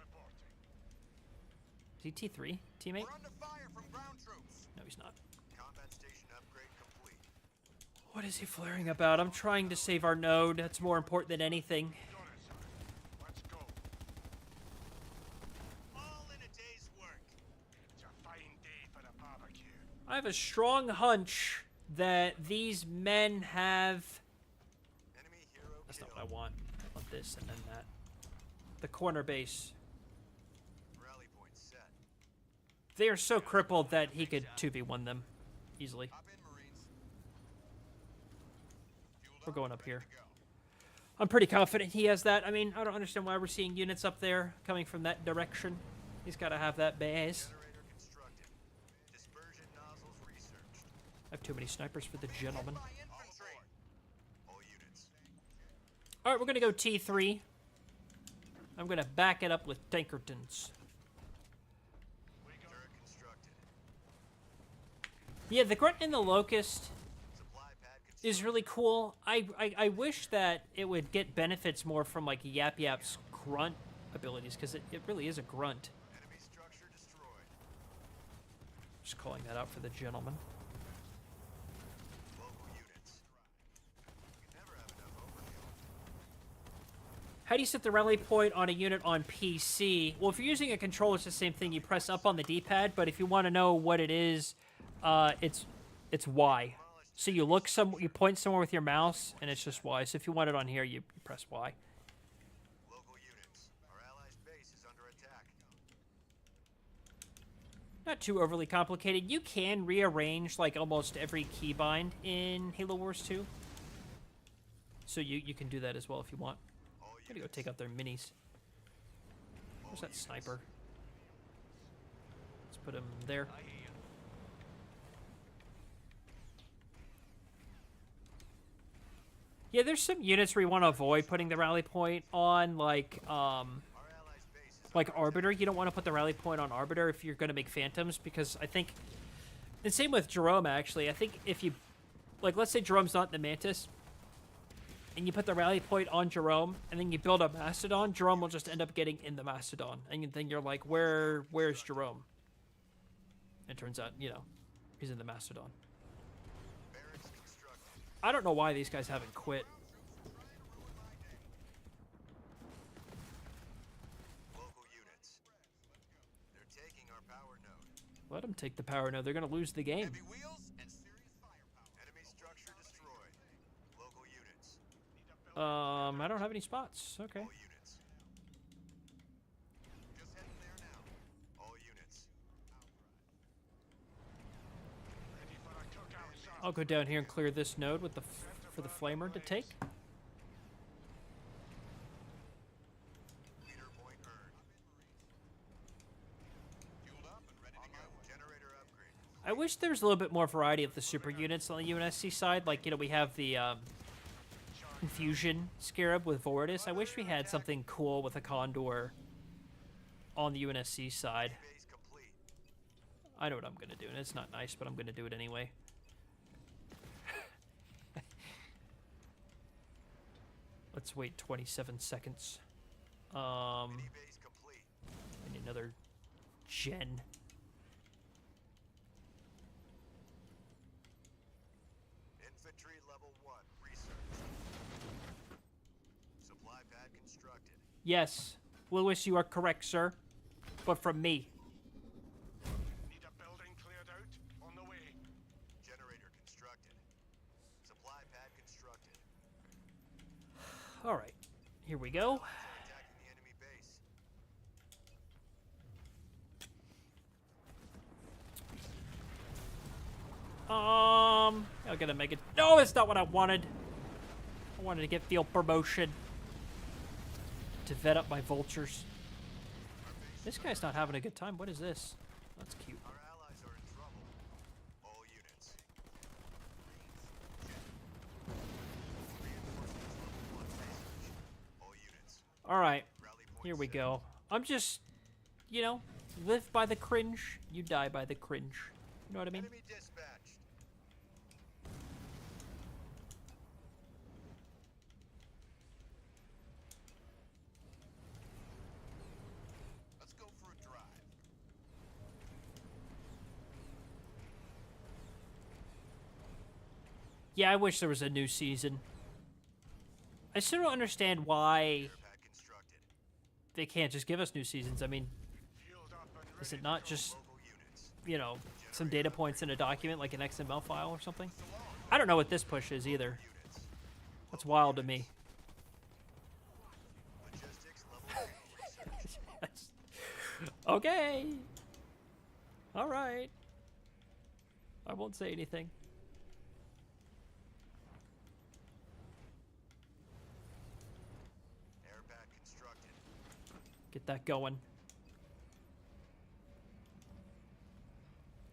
Is he T3? Teammate? We're under fire from ground troops. No, he's not. Combat station upgrade complete. What is he flaring about? I'm trying to save our node. That's more important than anything. Let's go. All in a day's work. It's a fine day for the barbecue. I have a strong hunch that these men have... Enemy hero That's not killed. what I want. I want this and then that. The corner base. Rally point set. They are so crippled that he could 2v1 them easily. Hop in, Marines. Fueled We're going up ready here. to go. I'm pretty confident he has that. I mean, I don't understand why we're seeing units up there coming from that direction. He's got to have that base. Generator constructed. Dispersion nozzles researched. I have too many snipers for the gentleman. By infantry. All units. All right, we're going to go T3. I'm going to back it up with Tankertons. Turret constructed. Yeah, the Grunt and the Locust Supply pad constructed. is really cool. I wish that it would get benefits more from, like, Yap Yap's grunt abilities, because it really is a grunt. Enemy structure destroyed. Just calling that out for the gentleman. Local units. You can never have enough overkill. How do you set the rally point on a unit on PC? Well, if you're using a controller, it's the same thing. You press up on the D-pad, but if you want to know what it is, it's Y. So you you point somewhere with your mouse, and it's just Y. So if you want it on here, you press Y. Local units. Our allies' base is under attack. Not too overly complicated. You can rearrange like almost every keybind in Halo Wars 2. So you can do that as well if you want. All Gotta go units. take out their minis. Where's that sniper? Let's put him there. Yeah, there's some units where you want to avoid putting the rally point on, like Arbiter. You don't want to put the rally point on Arbiter if you're going to make Phantoms, because I think, and same with Jerome, actually. I think if you, like, let's say Jerome's not in the Mantis, and you put the rally point on Jerome, and then you build a Mastodon, Jerome will just end up getting in the Mastodon. And then you're like, where's Jerome? It turns out, you know, he's in the Mastodon. I don't know why these guys haven't quit. Local units. They're taking our power node. Let them take the power node. They're going to lose the game. Heavy wheels and serious firepower. Enemy structure destroyed. Local units. I don't have any spots. Okay. All units. Just heading there now. All units. Ready for a cookout, son. I'll go down here and clear this node with the for the flamer to take. Leader point earned. Fueled up and ready to go. Generator upgrade. I wish there was a little bit more variety of the super units on the UNSC side. Like, you know, we have the Confusion Scarab with Vortis. I wish we had something cool with a Condor on the UNSC side. Base complete. I know what I'm going to do, and it's not nice, but I'm going to do it anyway. Let's wait 27 seconds. Base complete. I need another gen. Infantry level 1. Research. Supply pad constructed. Yes, Lewis, you are correct, sir. But from me. Need a building cleared out. On the way. Generator constructed. Supply pad constructed. All right, here we go. Attacking the enemy base. I gotta make it. No, it's not what I wanted. I wanted to get field promotion to vet up my vultures. This guy's not having a good time. What is this? That's cute. Our allies are in trouble. All units. Reinforcements level 1 research. All units. All right, Rally point here we set. go. I'm just, you know, live by the cringe, you die by the cringe. You know what I mean? Enemy dispatched. Let's go for a drive. Yeah, I wish there was a new season. I still don't understand why Pad constructed. they can't just give us new seasons. I mean, Fueled up and is ready it not just, Local units. you know, some data points in a document like an XML file or something? I don't know what this push is either. Units. That's wild to me. Logistics level 2 research. Okay. All right. I won't say anything. Air pad constructed. Get that going.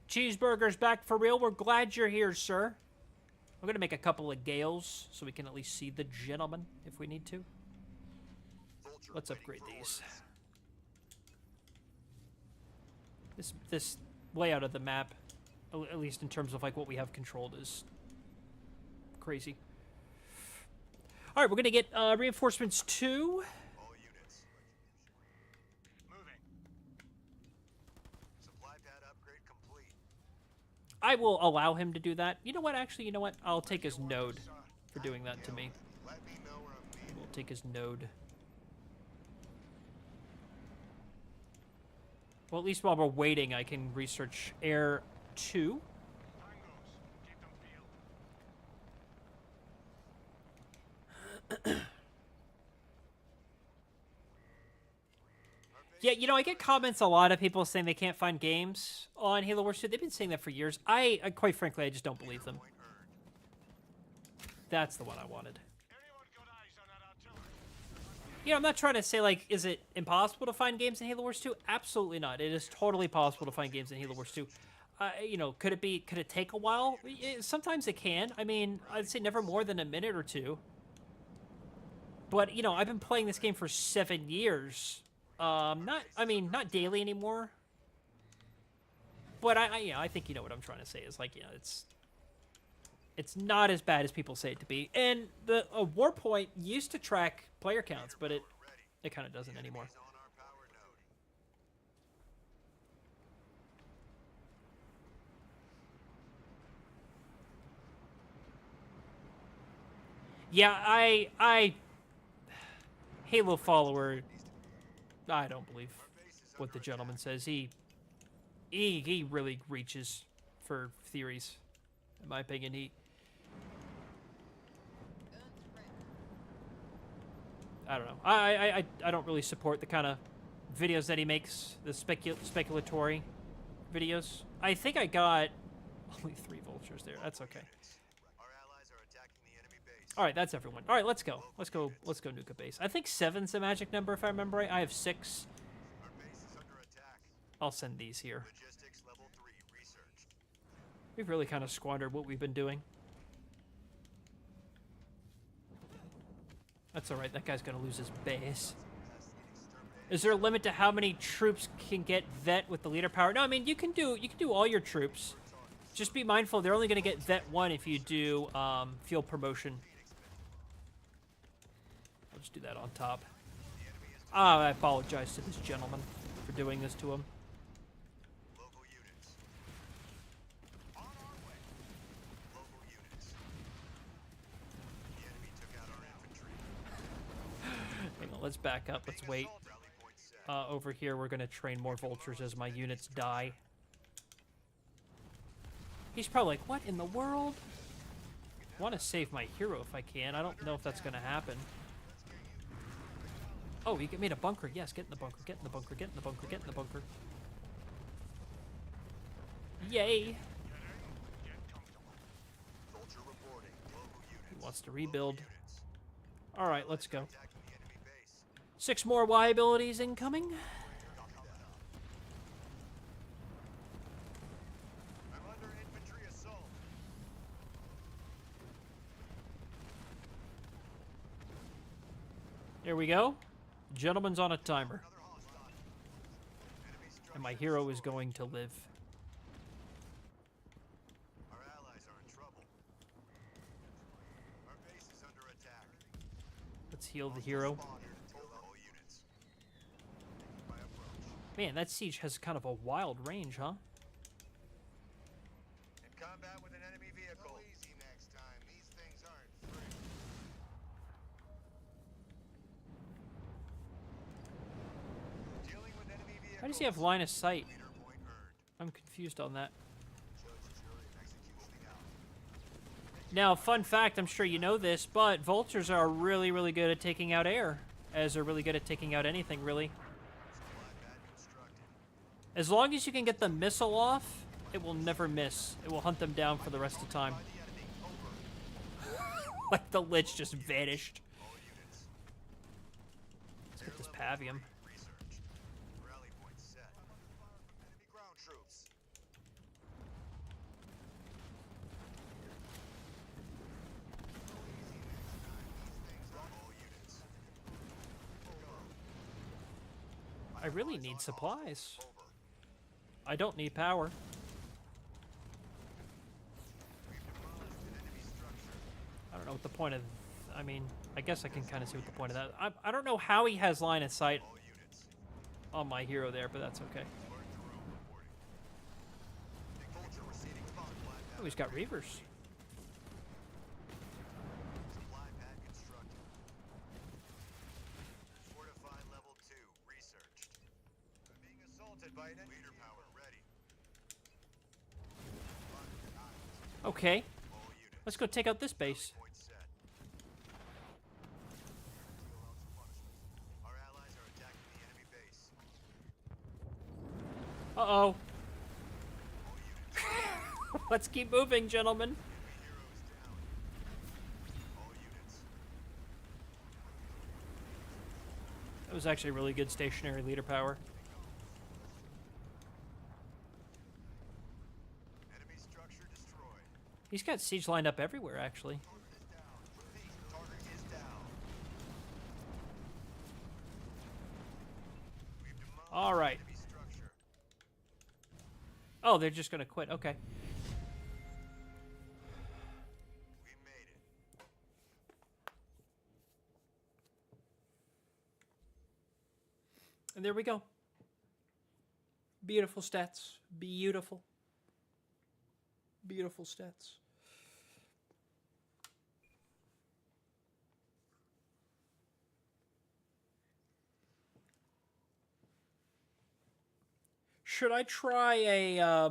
Cheeseburger's back for real. We're glad you're here, sir. I'm going to make a couple of gales so we can at least see the gentleman if we need to. Vulture Let's waiting upgrade for these. orders. This layout of the map, at least in terms of like what we have controlled, is crazy. All right, we're going to get reinforcements 2. All units. moving. Supply pad upgrade complete. I will allow him to do that. You know what? Actually, you know what? I'll take his node for doing that to me. Let me know where I'm needed. We'll take his node. Well, at least while we're waiting, I can research Air 2. Tangos. Keep them field. Yeah, you know, I get comments a lot of people saying they can't find games on Halo Wars 2. They've been saying that for years. I quite frankly, I just don't believe them. Point earned. That's the one I wanted. Anyone got eyes on that artillery? You know, I'm not trying to say, like, is it impossible to find games in Halo Wars 2? Absolutely not. It is totally possible to find games in Halo Wars 2. You know, could it take a while? Sometimes it can. I mean, I'd say never more than a minute or two. But, you know, I've been playing this game for 7 years. Not daily anymore. But I think you know what I'm trying to say. Is like, you know, it's not as bad as people say it to be. And the Warpoint used to track player counts, but it kind of doesn't anymore. On our power node. Yeah, I Halo follower, I don't believe what the gentleman says. He really reaches for theories. In my opinion, I don't know. I don't really support the kind of videos that he makes, the speculatory videos. I think I got only 3 vultures there. That's okay. Our allies are attacking the enemy base. All right, that's everyone. All right, let's go. Let's go nuke a base. I think 7's the magic number if I remember right. I have 6. Our base is under attack. I'll send these here. Logistics level 3 researched. We've really kind of squandered what we've been doing. That's all right. That guy's gonna lose his base. Is there a limit to how many troops can get vet with the leader power? No, I mean you can do all your troops. Just be mindful they're only gonna get vet 1 if you do field promotion. I'll just do that on top. I apologize to this gentleman for doing this to him. Local units. On our way. Local units. The enemy took out our infantry. Hang on, let's back up. Let's wait. Rally point set. Over here, we're gonna train more vultures as my units die. He's probably like, what in the world? I want to save my hero if I can. I don't know if that's gonna happen. Oh, you made a bunker. Yes, get in the bunker. Get in the bunker. Get in the bunker. Get in the bunker. Yay! Vulture reporting. Local units. He wants to rebuild. Units. All right, let's go. Attacking the enemy base. 6 more Y abilities incoming. I'm under infantry assault. Here we go. Gentleman's on a timer. Another hostile. Enemy structure And my hero is destroyed. going to live. Our allies are in trouble. Our base is under attack. Let's heal the hero. Spawner. All units. My approach. Man, that siege has kind of a wild range, huh? In combat with an enemy vehicle. Go easy next time. These things aren't free. Dealing with enemy vehicles. How does he have line of sight? Leader point earned. I'm confused on that. Judge, jury, and execution out. Now, fun fact, I'm sure you know this, but vultures are really, really good at taking out air, as they're really good at taking out anything, really. Supply pad constructed. As long as you can get the missile off, it will never miss. It will hunt them down for the rest of the time. By the enemy. Over. Like the lich just vanished. All units. Let's get this Pavium. Researched. Rally point set. Enemy ground troops. All units. I really need supplies. Over. I don't need power. We've demolished an enemy structure. I don't know what the point of... I mean, I guess I can kind of see what the point of that... I don't know how he has line of sight All units. on my hero there, but that's okay. Spartan Jerome reporting. Big Vulture receiving spawn flag Oh, he's got reavers. Supply pad constructed. Fortify level 2 researched. I'm being assaulted by an leader power ready. Okay, All units. let's go take out this base. Point set. Our allies are attacking the enemy base. Uh-oh. All units. Let's keep moving, gentlemen. Heroes down. All units. That was actually really good stationary leader power. Enemy structure destroyed. He's got siege lined up everywhere, actually. Target is down. Target is down. All right. Enemy structure. Oh, they're just gonna quit. Okay. We made it. And there we go. Beautiful stats. Beautiful. Beautiful stats. Should I try a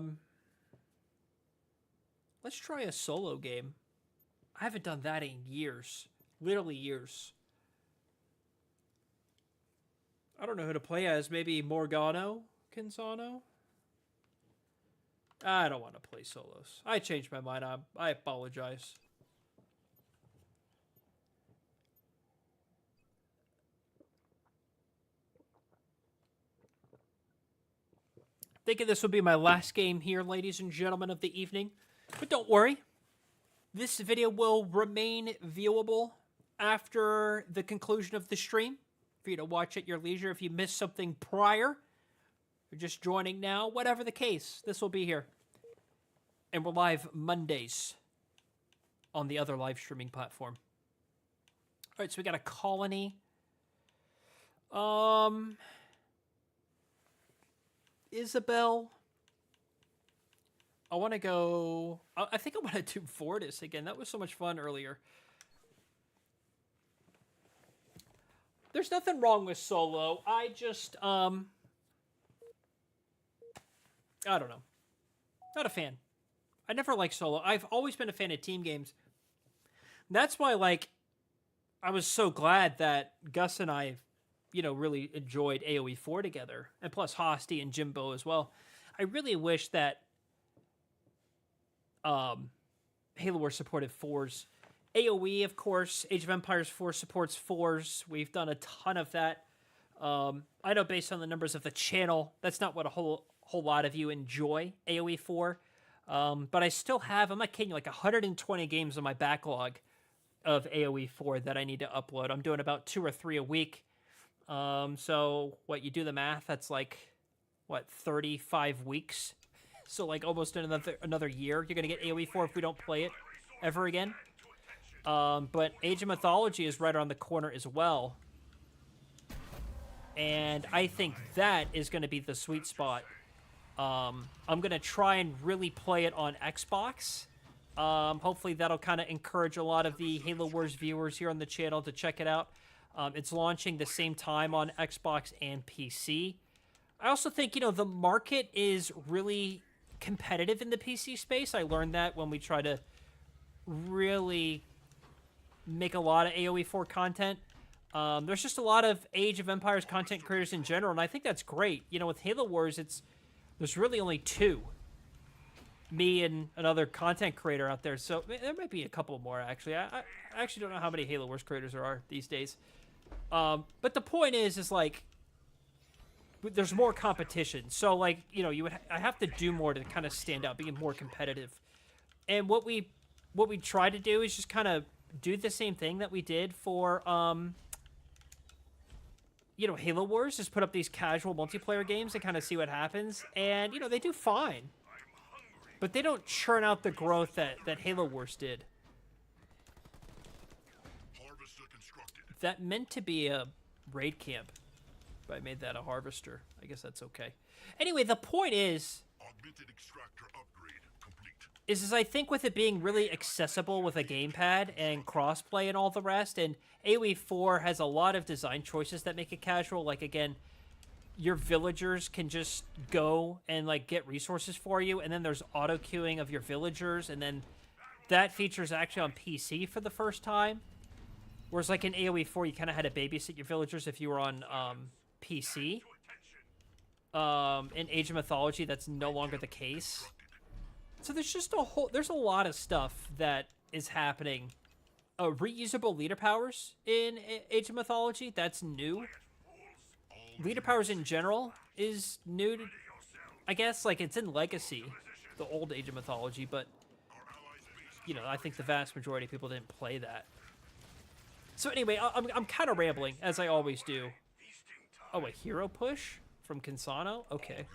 let's try a solo game. I haven't done that in years. Literally years. I don't know who to play as. Maybe Morgano? Canzano? I don't want to play solos. I changed my mind. I apologize. Thinking this will be my last game here, ladies and gentlemen of the evening. But don't worry. This video will remain viewable after the conclusion of the stream for you to watch at your leisure. If you missed something prior, you're just joining now, whatever the case, this will be here. And we're live Mondays on the other live streaming platform. All right, so we got a colony. Isabel. I want to go... I think I want to do Fortis again. That was so much fun earlier. There's nothing wrong with solo. I just, I don't know. Not a fan. I never liked solo. I've always been a fan of team games. That's why, like, I was so glad that Gus and I, you know, really enjoyed AoE 4 together. And plus Hosty and Jimbo as well. I really wish that Halo Wars supported 4s. AoE, of course, Age of Empires 4 supports 4s. We've done a ton of that. I know based on the numbers of the channel, that's not what a whole lot of you enjoy, AoE 4. But I still have, I'm not kidding you, like 120 games on my backlog of AoE 4 that I need to upload. I'm doing about 2 or 3 a week. So, what, you do the math, that's like, what, 35 weeks? So, like, almost another year. You're going to get AoE 4 if we don't play it ever again. But Age of Mythology is right around the corner as well. And I think that is going to be the sweet spot. I'm going to try and really play it on Xbox. Hopefully that'll kind of encourage a lot of the Halo Wars viewers here on the channel to check it out. It's launching the same time on Xbox and PC. I also think, you know, the market is really competitive in the PC space. I learned that when we try to really make a lot of AoE 4 content. There's just a lot of Age of Empires content creators in general, and I think that's great. You know, with Halo Wars, there's really only 2. Me and another content creator out there, so there might be a couple more, actually. I actually don't know how many Halo Wars creators there are these days. But the point is like, there's more competition. So, like, you know, I have to do more to kind of stand out, being more competitive. And what we try to do is just kind of do the same thing that we did for, you know, Halo Wars. Just put up these casual multiplayer games and kind of see what happens. And, you know, they do fine. But they don't churn out the growth that Halo Wars did. Harvester constructed. That meant to be a raid camp. But I made that a harvester. I guess that's okay. Anyway, the point is... Augmented extractor upgrade complete. Is I think with it being really accessible with a gamepad and crossplay and all the rest, and AoE 4 has a lot of design choices that make it casual. Like, again, your villagers can just go and, like, get resources for you, and then there's auto-queuing of your villagers, and then that feature is actually on PC for the first time. Whereas, like, in AoE 4, you kind of had to babysit your villagers if you were on PC. In Age of Mythology, that's no longer the case. So there's just there's a lot of stuff that is happening. Reusable leader powers in Age of Mythology, that's new. Leader powers in general is new, I guess. Like, it's in Legacy, the old Age of Mythology, but, you know, I think the vast majority of people didn't play that. So anyway, I'm kind of rambling, as I always do. Oh, a hero push? From Kinsano? Okay.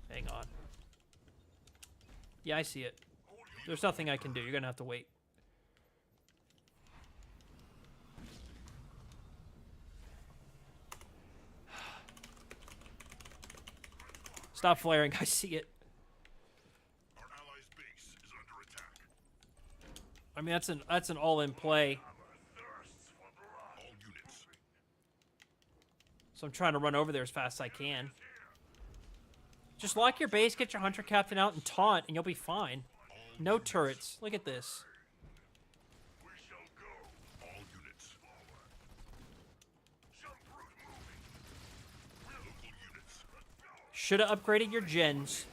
Hang on. Yeah, I see it. There's nothing I can do. You're gonna have to wait. Stop flaring. I see it. Our allies' base is under attack. I mean, that's an all-in play. All units. So I'm trying to run over there as fast as I can. Just lock your base, get your hunter captain out, and taunt, and you'll be fine. No turrets. Look at this. We shall go. All units. Jump route moving. Local units. Should have upgraded your gens.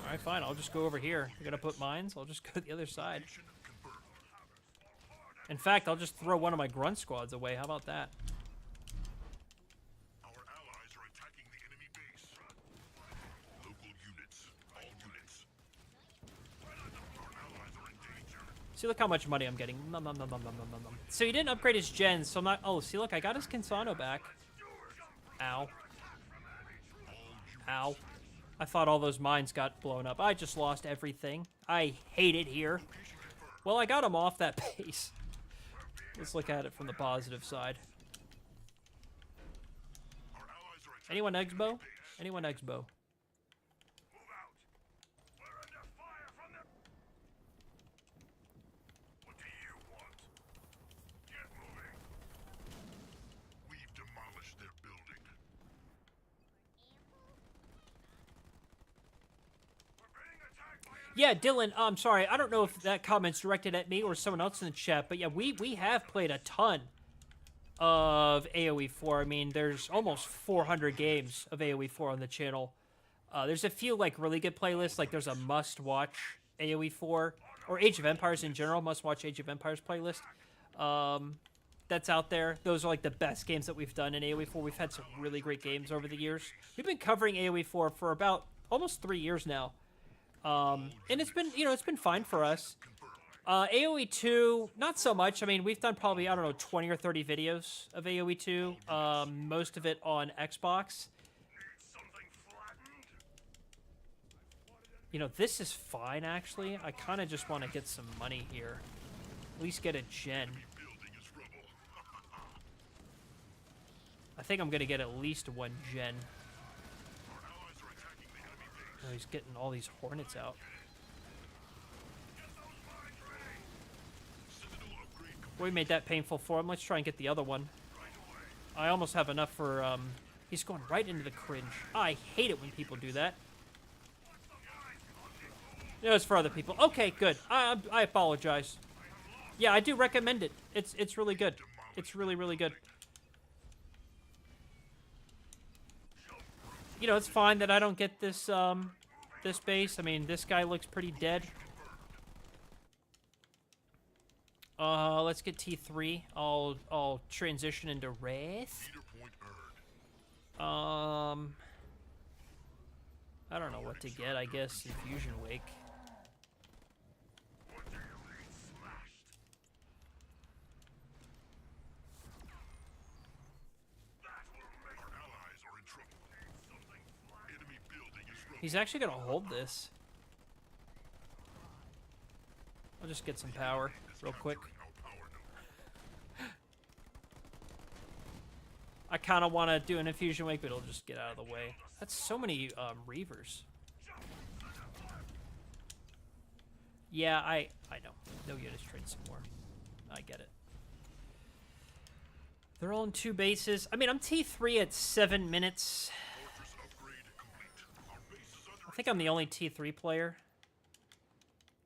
Alright, fine. I'll just go over here. You're gonna put mines? I'll just go to the other side. Mission confirmed. In fact, I'll just throw one of my grunt squads away. How about that? Our allies are attacking the enemy base. Local units. All units. Our allies are in danger. See, look how much money I'm getting. Nom, nom, nom, nom, nom, nom, nom, nom. So he didn't upgrade his gens, so I'm not... Oh, see, look, I got his Kinsano back. Ow. Ow. I thought all those mines got blown up. I just lost everything. I hate it here. Well, I got him off that base. Let's look at it from the positive side. Our allies are attacking. Anyone Exbo? Anyone Exbo? Move out. We're under fire from the... What do you want? Get moving. We've demolished their building. We're being attacked by Yeah, Dylan, I'm sorry. I don't know if that comment's directed at me or someone else in the chat, but yeah, we have played a ton of AoE 4. I mean, there's almost 400 games of AoE 4 on the channel. There's a few, like, really good playlists. Like, there's a must-watch AoE 4, or Age of Empires in general, must-watch Age of Empires playlist. That's out there. Those are, like, the best games that we've done in AoE 4. We've had some really great games over the years. We've been covering AoE 4 for about almost 3 years now. And it's been, you know, it's been fine for us. AoE 2, not so much. I mean, we've done probably, I don't know, 20 or 30 videos of AoE 2. Most of it on Xbox. something flattened. You know, this is fine, actually. I kind of just want to get some money here. At least get a gen. Building is rubble. I think I'm going to get at least one gen. Our allies are attacking the enemy base. Oh, he's getting all these hornets out. Get those mines ready. Citadel upgrade complete. We made that painful for him. Let's try and get the other one. Right away. I almost have enough for, he's going right into the cringe. I hate it when people do that. No, it's for other people. Okay, good. I apologize. Yeah, I do recommend it. It's really good. It's really, really good. You know, it's fine that I don't get this, this base. I mean, this guy looks pretty dead. Let's get T3. I'll transition into Wraith. Leader point earned. I don't know what to get. I guess Infusion Wake. What do you mean smashed? That will make our allies are in trouble. Something flat. Enemy building is rubble. He's actually gonna hold this. I'll just get some power real quick. Our power node. I kind of want to do an Infusion Wake, but it'll just get out of the way. That's so many Reavers. Yeah, I know. No units train some more. I get it. They're all in 2 bases. I mean, I'm T3 at 7 minutes. Fortress upgrade complete. Our base is under I think I'm the only T3 player.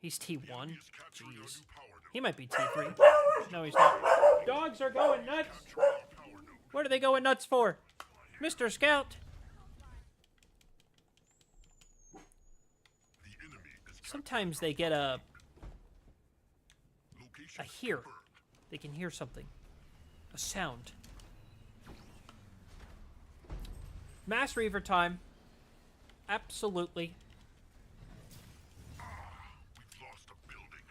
He's T1. Enemy is capturing our Jeez. new power node. He might be T3. No, he's not. Dogs are going nuts. Capture our power node. What are they going nuts for? Mr. Scout. The enemy is Sometimes they get a location hear. confirmed. They can hear something. A sound. Mass Reaver time. Absolutely. We've lost a building.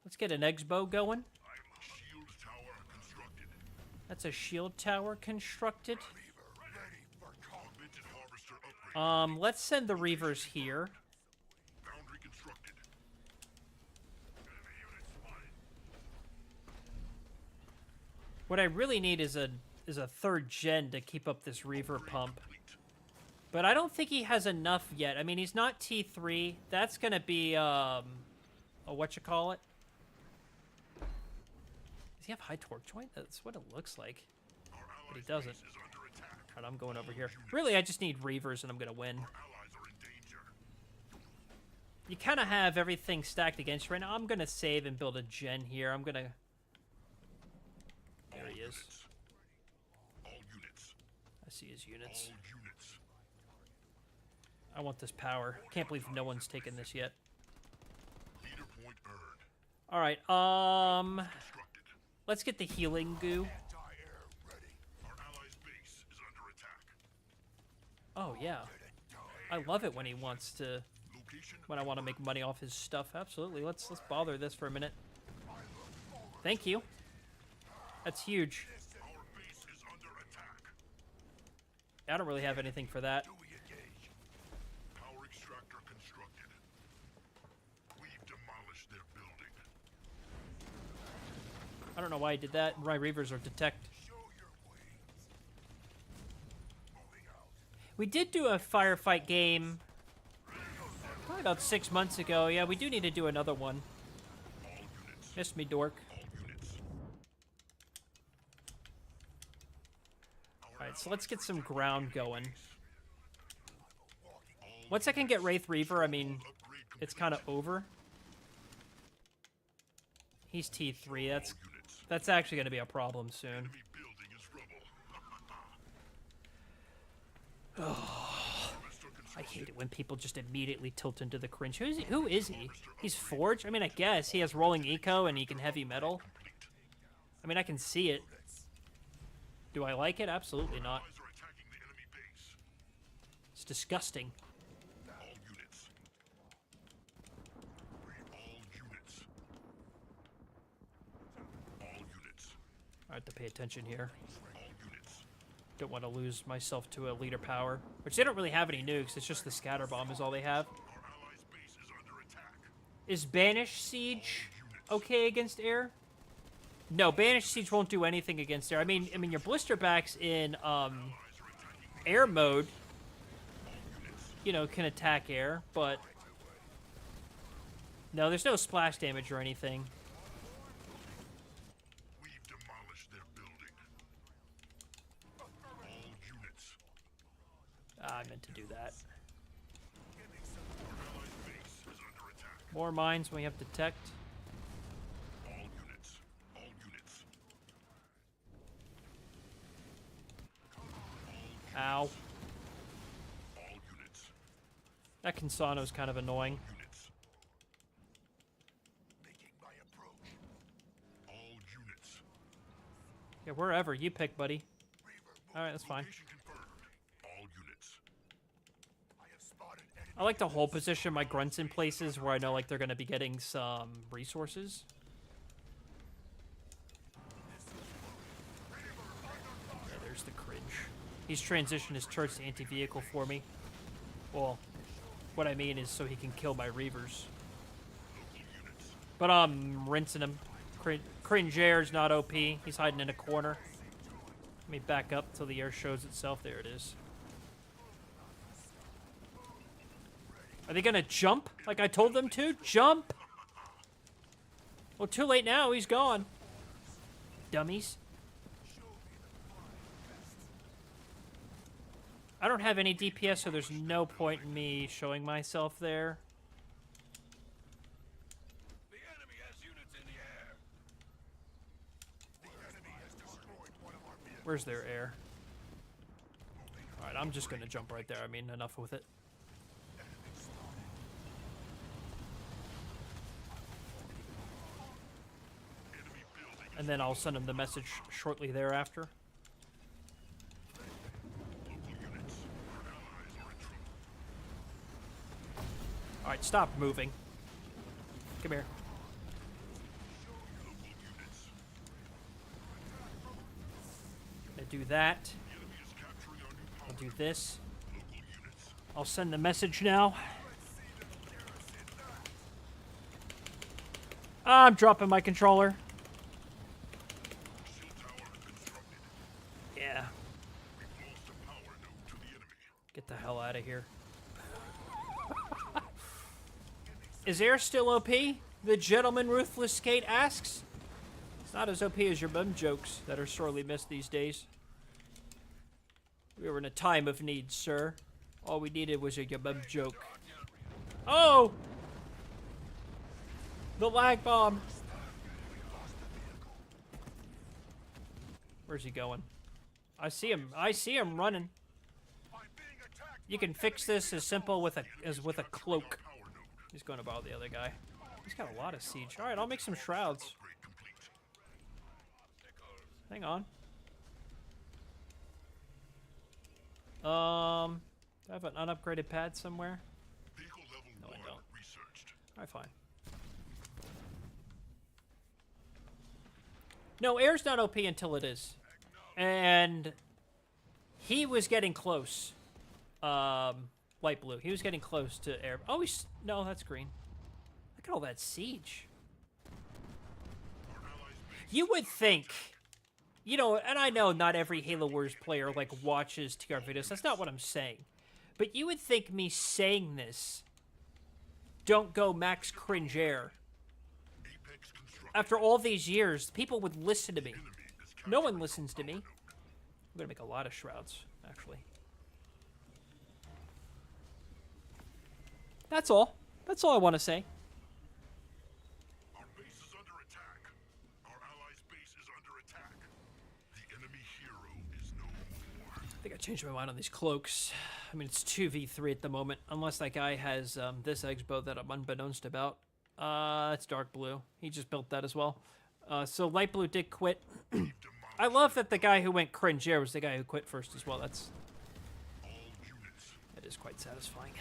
Let's get an Exbo going. Shield tower That's a shield tower constructed. Ready for augmented harvester upgrade. Let's send the Reavers here. Boundary constructed. Enemy unit spotted. What I really need is a third gen to keep up this Reaver pump. Complete. But I don't think he has enough yet. I mean, he's not T3. That's gonna be a whatchamacallit? Does he have high torque joint? That's what it looks like. Our But he allies' doesn't. base is under attack. Alright, I'm going over here. Really, I just need Reavers and I'm gonna win. Allies are in danger. You kind of have everything stacked against you right now. I'm gonna save and build a gen here. I'm gonna... There he is. All units. I see his All units. units. I want this power. Can't believe no one's taken this yet. Leader point earned. Alright, Constructed. let's get the healing goo. Anti-air ready. Our allies' base is under attack. Oh, yeah. I love it when he wants to... Location. When I want to make money off his stuff. Absolutely. Let's bother this for a minute. Thank you. That's huge. Our base is under attack. I don't really have anything for that. Do we engage? Power extractor constructed. We've demolished their building. I don't know why I did that. My Reavers are detect. Show your wings. Moving out. We did do a firefight game probably about 6 months ago. Yeah, we do need to do another one. All units. Missed me, dork. All units. Alright, so let's get some ground going. Once I can get Wraith Reaver, I mean, Upgrade it's kind of over. He's T3. units. That's actually going to be a problem soon. Enemy building is rubble. Harvester I constructed. hate it when people just immediately tilt into the cringe. Who is he? He's Forge? I mean, I guess. He has rolling eco and he can heavy metal. I mean, I can see it. Do I like it? Absolutely not. Allies are attacking the enemy base. It's disgusting. All units. All units. All units. I have to pay attention here. All units. Don't want to lose myself to a leader power. Which they don't really have any nukes. It's just the scatter bomb is all they have. Our allies' base is under attack. Is Banish Siege okay against air? No, Banish Siege won't do anything against air. I mean your blister backs in air mode, you know, can attack air, but no, there's no splash damage or anything. We've demolished their building. All units. I meant to do that. Our allies' base is under attack. More mines when we have detect. All units. All units. Ow. All units. That Consano's kind of annoying. Units. Making my approach. All units. Yeah, wherever. You pick, buddy. Alright, that's fine. Location confirmed. All units. I have spotted enemy. I like to hold position my grunts in places where I know like they're going to be getting some resources. Yeah, there's the cringe. He's transitioned his turrets to anti-vehicle for me. Well, what I mean is so he can kill my Reavers. But I'm rinsing him. Cringe air's not OP. He's hiding in a corner. Let me back up till the air shows itself. There it is. Are they gonna jump like I told them to? Jump! Well, too late now. He's gone. Dummies. I don't have any DPS, so there's no point in me showing myself there. The enemy has units in the air. The enemy has destroyed one of our vehicles. Where's their air? Alright, I'm just gonna jump right there. I mean, enough with it. Enemy building And then I'll send him the message shortly thereafter. local units. Our allies are in trouble. Alright, stop moving. Come here. Local units. do that. The enemy is capturing our new power I'll do this. local units. I'll send the message now. I'm dropping my controller. Shield tower constructed. Yeah. We've lost a power node to the enemy. Get the hell out of here. Is air still OP? The gentleman Ruthless Kate asks. It's not as OP as your bum jokes that are sorely missed these days. We were in a time of need, sir. All we needed was a bum joke. Oh! The lag bomb. Where's he going? I see him. I see him running. I'm being attacked. You can fix this as simple with a cloak. Power node. He's going to borrow the other guy. He's got a lot of siege. All right, I'll make some shrouds. Upgrade complete. Hang on. Do I have an unupgraded pad somewhere? Vehicle level No, I 1 don't. researched. All right, fine. No, air's not OP until it is. And he was getting close. Light blue. He was getting close to air. Oh, no, that's green. Look at all that siege. You would think, you know, and I know not every Halo Wars player like watches TR videos. That's not what I'm saying. But you would think me saying this, don't go max cringe air. Apex constructed. After all these years, people would listen to me. Enemy is No one listens to me. I'm gonna make a lot of shrouds, actually. That's all. That's all I want to say. Our base is under attack. Our allies' base is under attack. The enemy hero is no more. I think I changed my mind on these cloaks. I mean, it's 2v3 at the moment, unless that guy has this expo that I'm unbeknownst about. It's dark blue. He just built that as well. So light blue did quit. I love that the guy who went cringe air was the guy who quit first as well. That is quite satisfying.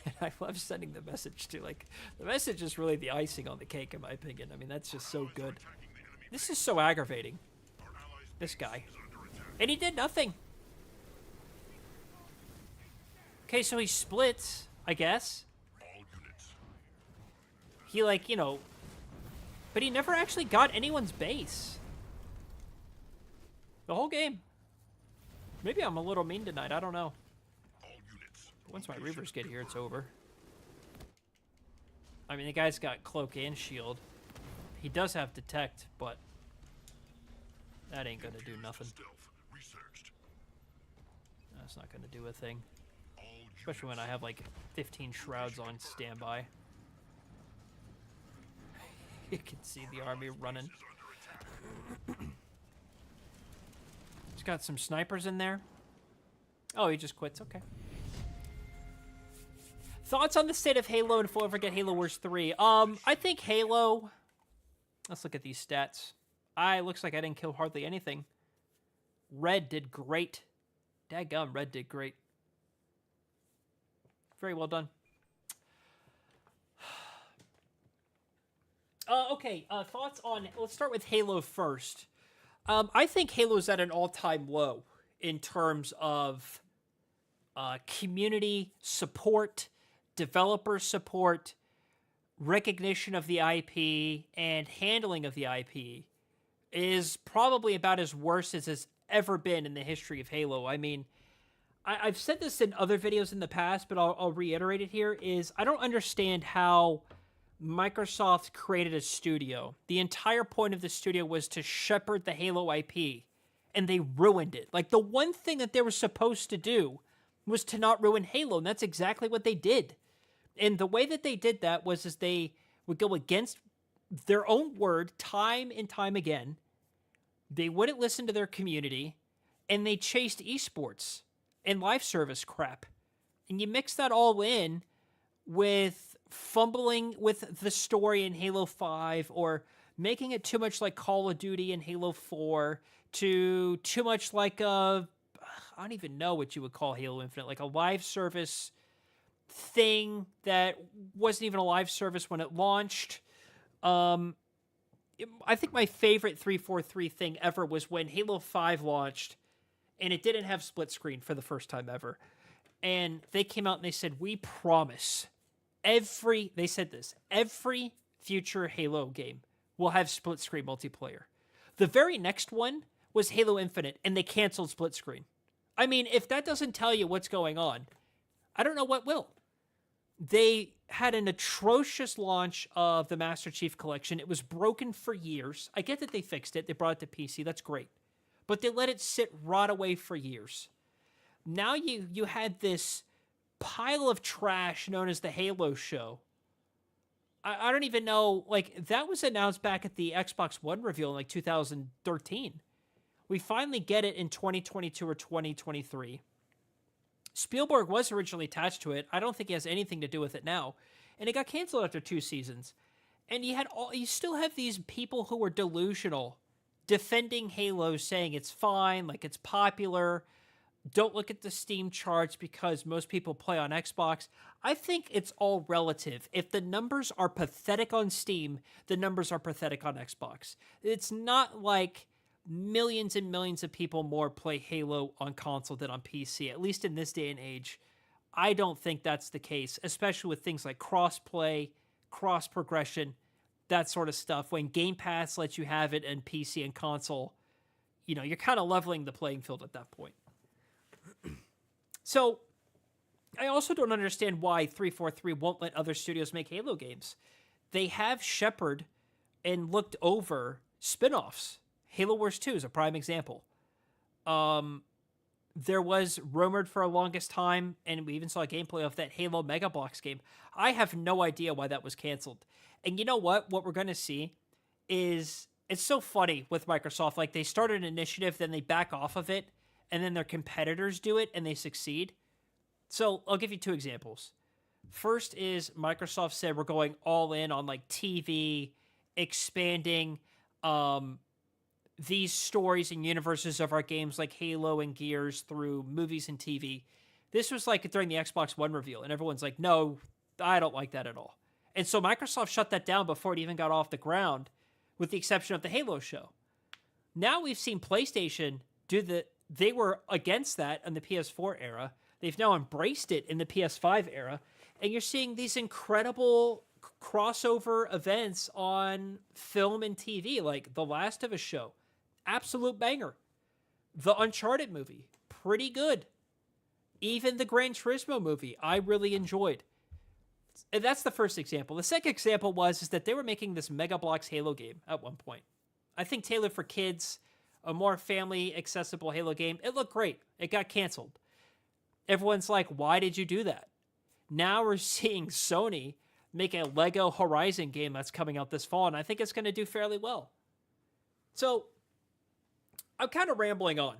And I love sending the message too. Like, the message is really the icing on the cake, in my opinion. I mean, that's just so good. This is so aggravating. This guy. And he did nothing. Okay, so he splits, I guess. All units. He, like, you know... But he never actually got anyone's base. The whole game. Maybe I'm a little mean tonight. I don't know. All units. Once my Reavers get here, it's over. I mean, the guy's got cloak and shield. He does have detect, but that ain't gonna do nothing. Stealth researched. That's not gonna do a thing. All Especially when I have like 15 shrouds on standby. You can see the army running. He's got some snipers in there. Oh, he just quits. Okay. Thoughts on the state of Halo and if we'll ever get Halo Wars 3? I think Halo... Let's look at these stats. Looks like I didn't kill hardly anything. Red did great. Dadgum, Red did great. Very well done. Okay, thoughts on... Let's start with Halo first. I think Halo's at an all-time low in terms of community support, developer support, recognition of the IP, and handling of the IP is probably about as worse as it's ever been in the history of Halo. I mean, I've said this in other videos in the past, but I'll reiterate it here, is I don't understand how Microsoft created a studio. The entire point of the studio was to shepherd the Halo IP, and they ruined it. Like, the one thing that they were supposed to do was to not ruin Halo, and that's exactly what they did. And the way that they did that was they would go against their own word time and time again. They wouldn't listen to their community, and they chased esports and live service crap. And you mix that all in with fumbling with the story in Halo 5 or making it too much like Call of Duty in Halo 4 to too much like I don't even know what you would call Halo Infinite, like a live service thing that wasn't even a live service when it launched. I think my favorite 343 thing ever was when Halo 5 launched and it didn't have split screen for the first time ever. And they came out and they said, we promise they said this, every future Halo game will have split screen multiplayer. The very next one was Halo Infinite, and they canceled split screen. I mean, if that doesn't tell you what's going on, I don't know what will. They had an atrocious launch of the Master Chief Collection. It was broken for years. I get that they fixed it. They brought it to PC. That's great. But they let it sit rot away for years. Now you had this pile of trash known as the Halo Show. I don't even know, like, that was announced back at the Xbox One reveal in, like, 2013. We finally get it in 2022 or 2023. Spielberg was originally attached to it. I don't think he has anything to do with it now. And it got canceled after 2 seasons. And you still have these people who are delusional defending Halo, saying it's fine, like it's popular. Don't look at the Steam charts because most people play on Xbox. I think it's all relative. If the numbers are pathetic on Steam, the numbers are pathetic on Xbox. It's not like millions and millions of people more play Halo on console than on PC, at least in this day and age. I don't think that's the case, especially with things like cross-play, cross-progression, that sort of stuff. When Game Pass lets you have it in PC and console, you're kind of leveling the playing field at that point. So, I also don't understand why 343 won't let other studios make Halo games. They have shepherded and looked over spin-offs. Halo Wars 2 is a prime example. There was rumored for a longest time, and we even saw a gameplay of that Halo Mega Bloks game. I have no idea why that was canceled. And you know what? What we're going to see is, it's so funny with Microsoft. Like, they start an initiative, then they back off of it, and then their competitors do it, and they succeed. So, I'll give you 2 examples. First is Microsoft said we're going all in on, like, TV, expanding these stories and universes of our games like Halo and Gears through movies and TV. This was like during the Xbox One reveal, and everyone's like, no, I don't like that at all. And so Microsoft shut that down before it even got off the ground, with the exception of the Halo show. Now we've seen PlayStation they were against that in the PS4 era. They've now embraced it in the PS5 era. And you're seeing these incredible crossover events on film and TV, like The Last of Us show. Absolute banger. The Uncharted movie, pretty good. Even the Gran Turismo movie, I really enjoyed. And that's the first example. The second example is that they were making this Mega Bloks Halo game at one point. I think tailored for kids, a more family accessible Halo game. It looked great. It got canceled. Everyone's like, why did you do that? Now we're seeing Sony make a Lego Horizon game that's coming out this fall, and I think it's going to do fairly well. So, I'm kind of rambling on.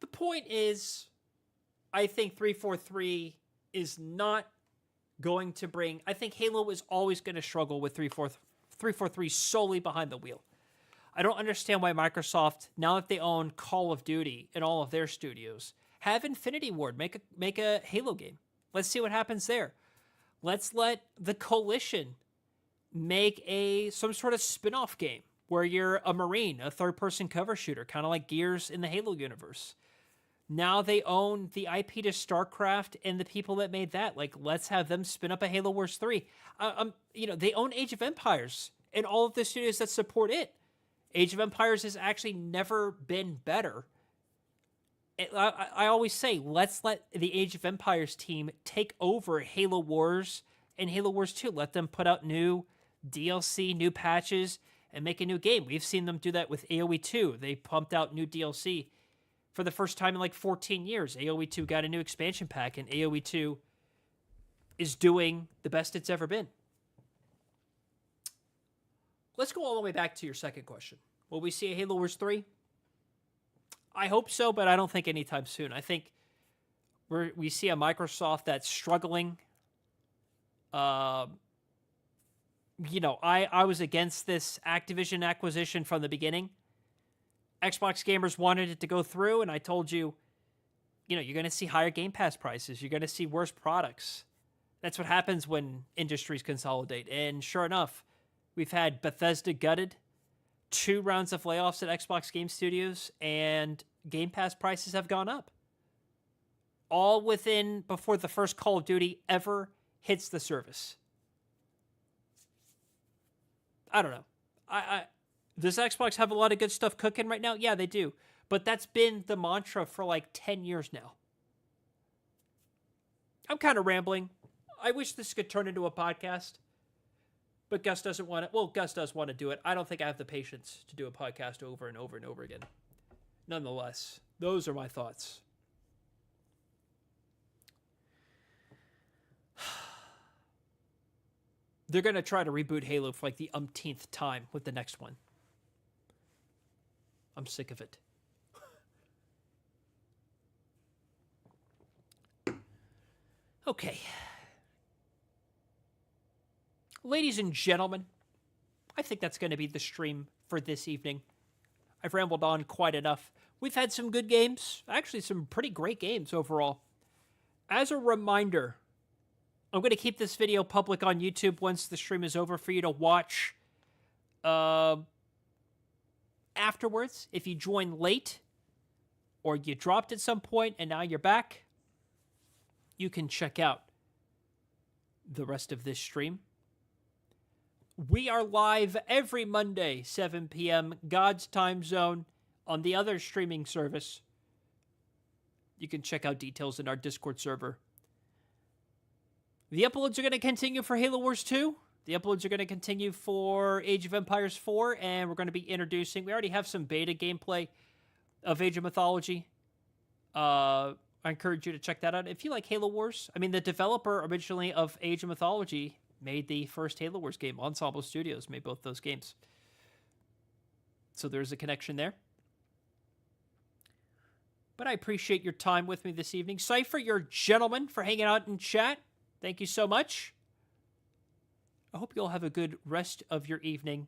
The point is, I think 343 is not going to bring... I think Halo is always going to struggle with 343 solely behind the wheel. I don't understand why Microsoft, now that they own Call of Duty in all of their studios, have Infinity Ward make a Halo game. Let's see what happens there. Let's let the Coalition make some sort of spin-off game where you're a Marine, a third-person cover shooter, kind of like Gears in the Halo universe. Now they own the IP to StarCraft and the people that made that. Like, let's have them spin up a Halo Wars 3. They own Age of Empires and all of the studios that support it. Age of Empires has actually never been better. I always say, let's let the Age of Empires team take over Halo Wars and Halo Wars 2. Let them put out new DLC, new patches, and make a new game. We've seen them do that with AoE 2. They pumped out new DLC for the first time in like 14 years. AoE 2 got a new expansion pack, and AoE 2 is doing the best it's ever been. Let's go all the way back to your second question. Will we see a Halo Wars 3? I hope so, but I don't think anytime soon. I think we see a Microsoft that's struggling. I was against this Activision acquisition from the beginning. Xbox gamers wanted it to go through, and I told you, you're going to see higher Game Pass prices. You're going to see worse products. That's what happens when industries consolidate. And sure enough, We've had Bethesda gutted, 2 rounds of layoffs at Xbox Game Studios, and Game Pass prices have gone up. All within before the first Call of Duty ever hits the service. I don't know. Does Xbox have a lot of good stuff cooking right now? Yeah, they do. But that's been the mantra for like 10 years now. I'm kind of rambling. I wish this could turn into a podcast. But Gus doesn't want it. Well, Gus does want to do it. I don't think I have the patience to do a podcast over and over and over again. Nonetheless, those are my thoughts. They're going to try to reboot Halo for like the umpteenth time with the next one. I'm sick of it. Okay. Ladies and gentlemen, I think that's going to be the stream for this evening. I've rambled on quite enough. We've had some good games. Actually, some pretty great games overall. As a reminder, I'm going to keep this video public on YouTube once the stream is over for you to watch afterwards. If you join late or you dropped at some point and now you're back, you can check out the rest of this stream. We are live every Monday, 7 p.m. God's time zone on the other streaming service. You can check out details in our Discord server. The uploads are going to continue for Halo Wars 2. The uploads are going to continue for Age of Empires 4, and we're going to be introducing... We already have some beta gameplay of Age of Mythology. I encourage you to check that out. If you like Halo Wars, I mean, the developer originally of Age of Mythology made the first Halo Wars game. Ensemble Studios made both those games. So there's a connection there. But I appreciate your time with me this evening. Cypher, you're a gentleman for hanging out in chat. Thank you so much. I hope you all have a good rest of your evening.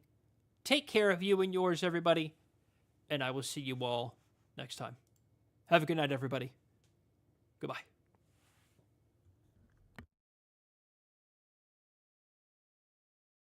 Take care of you and yours, everybody. And I will see you all next time. Have a good night, everybody. Goodbye.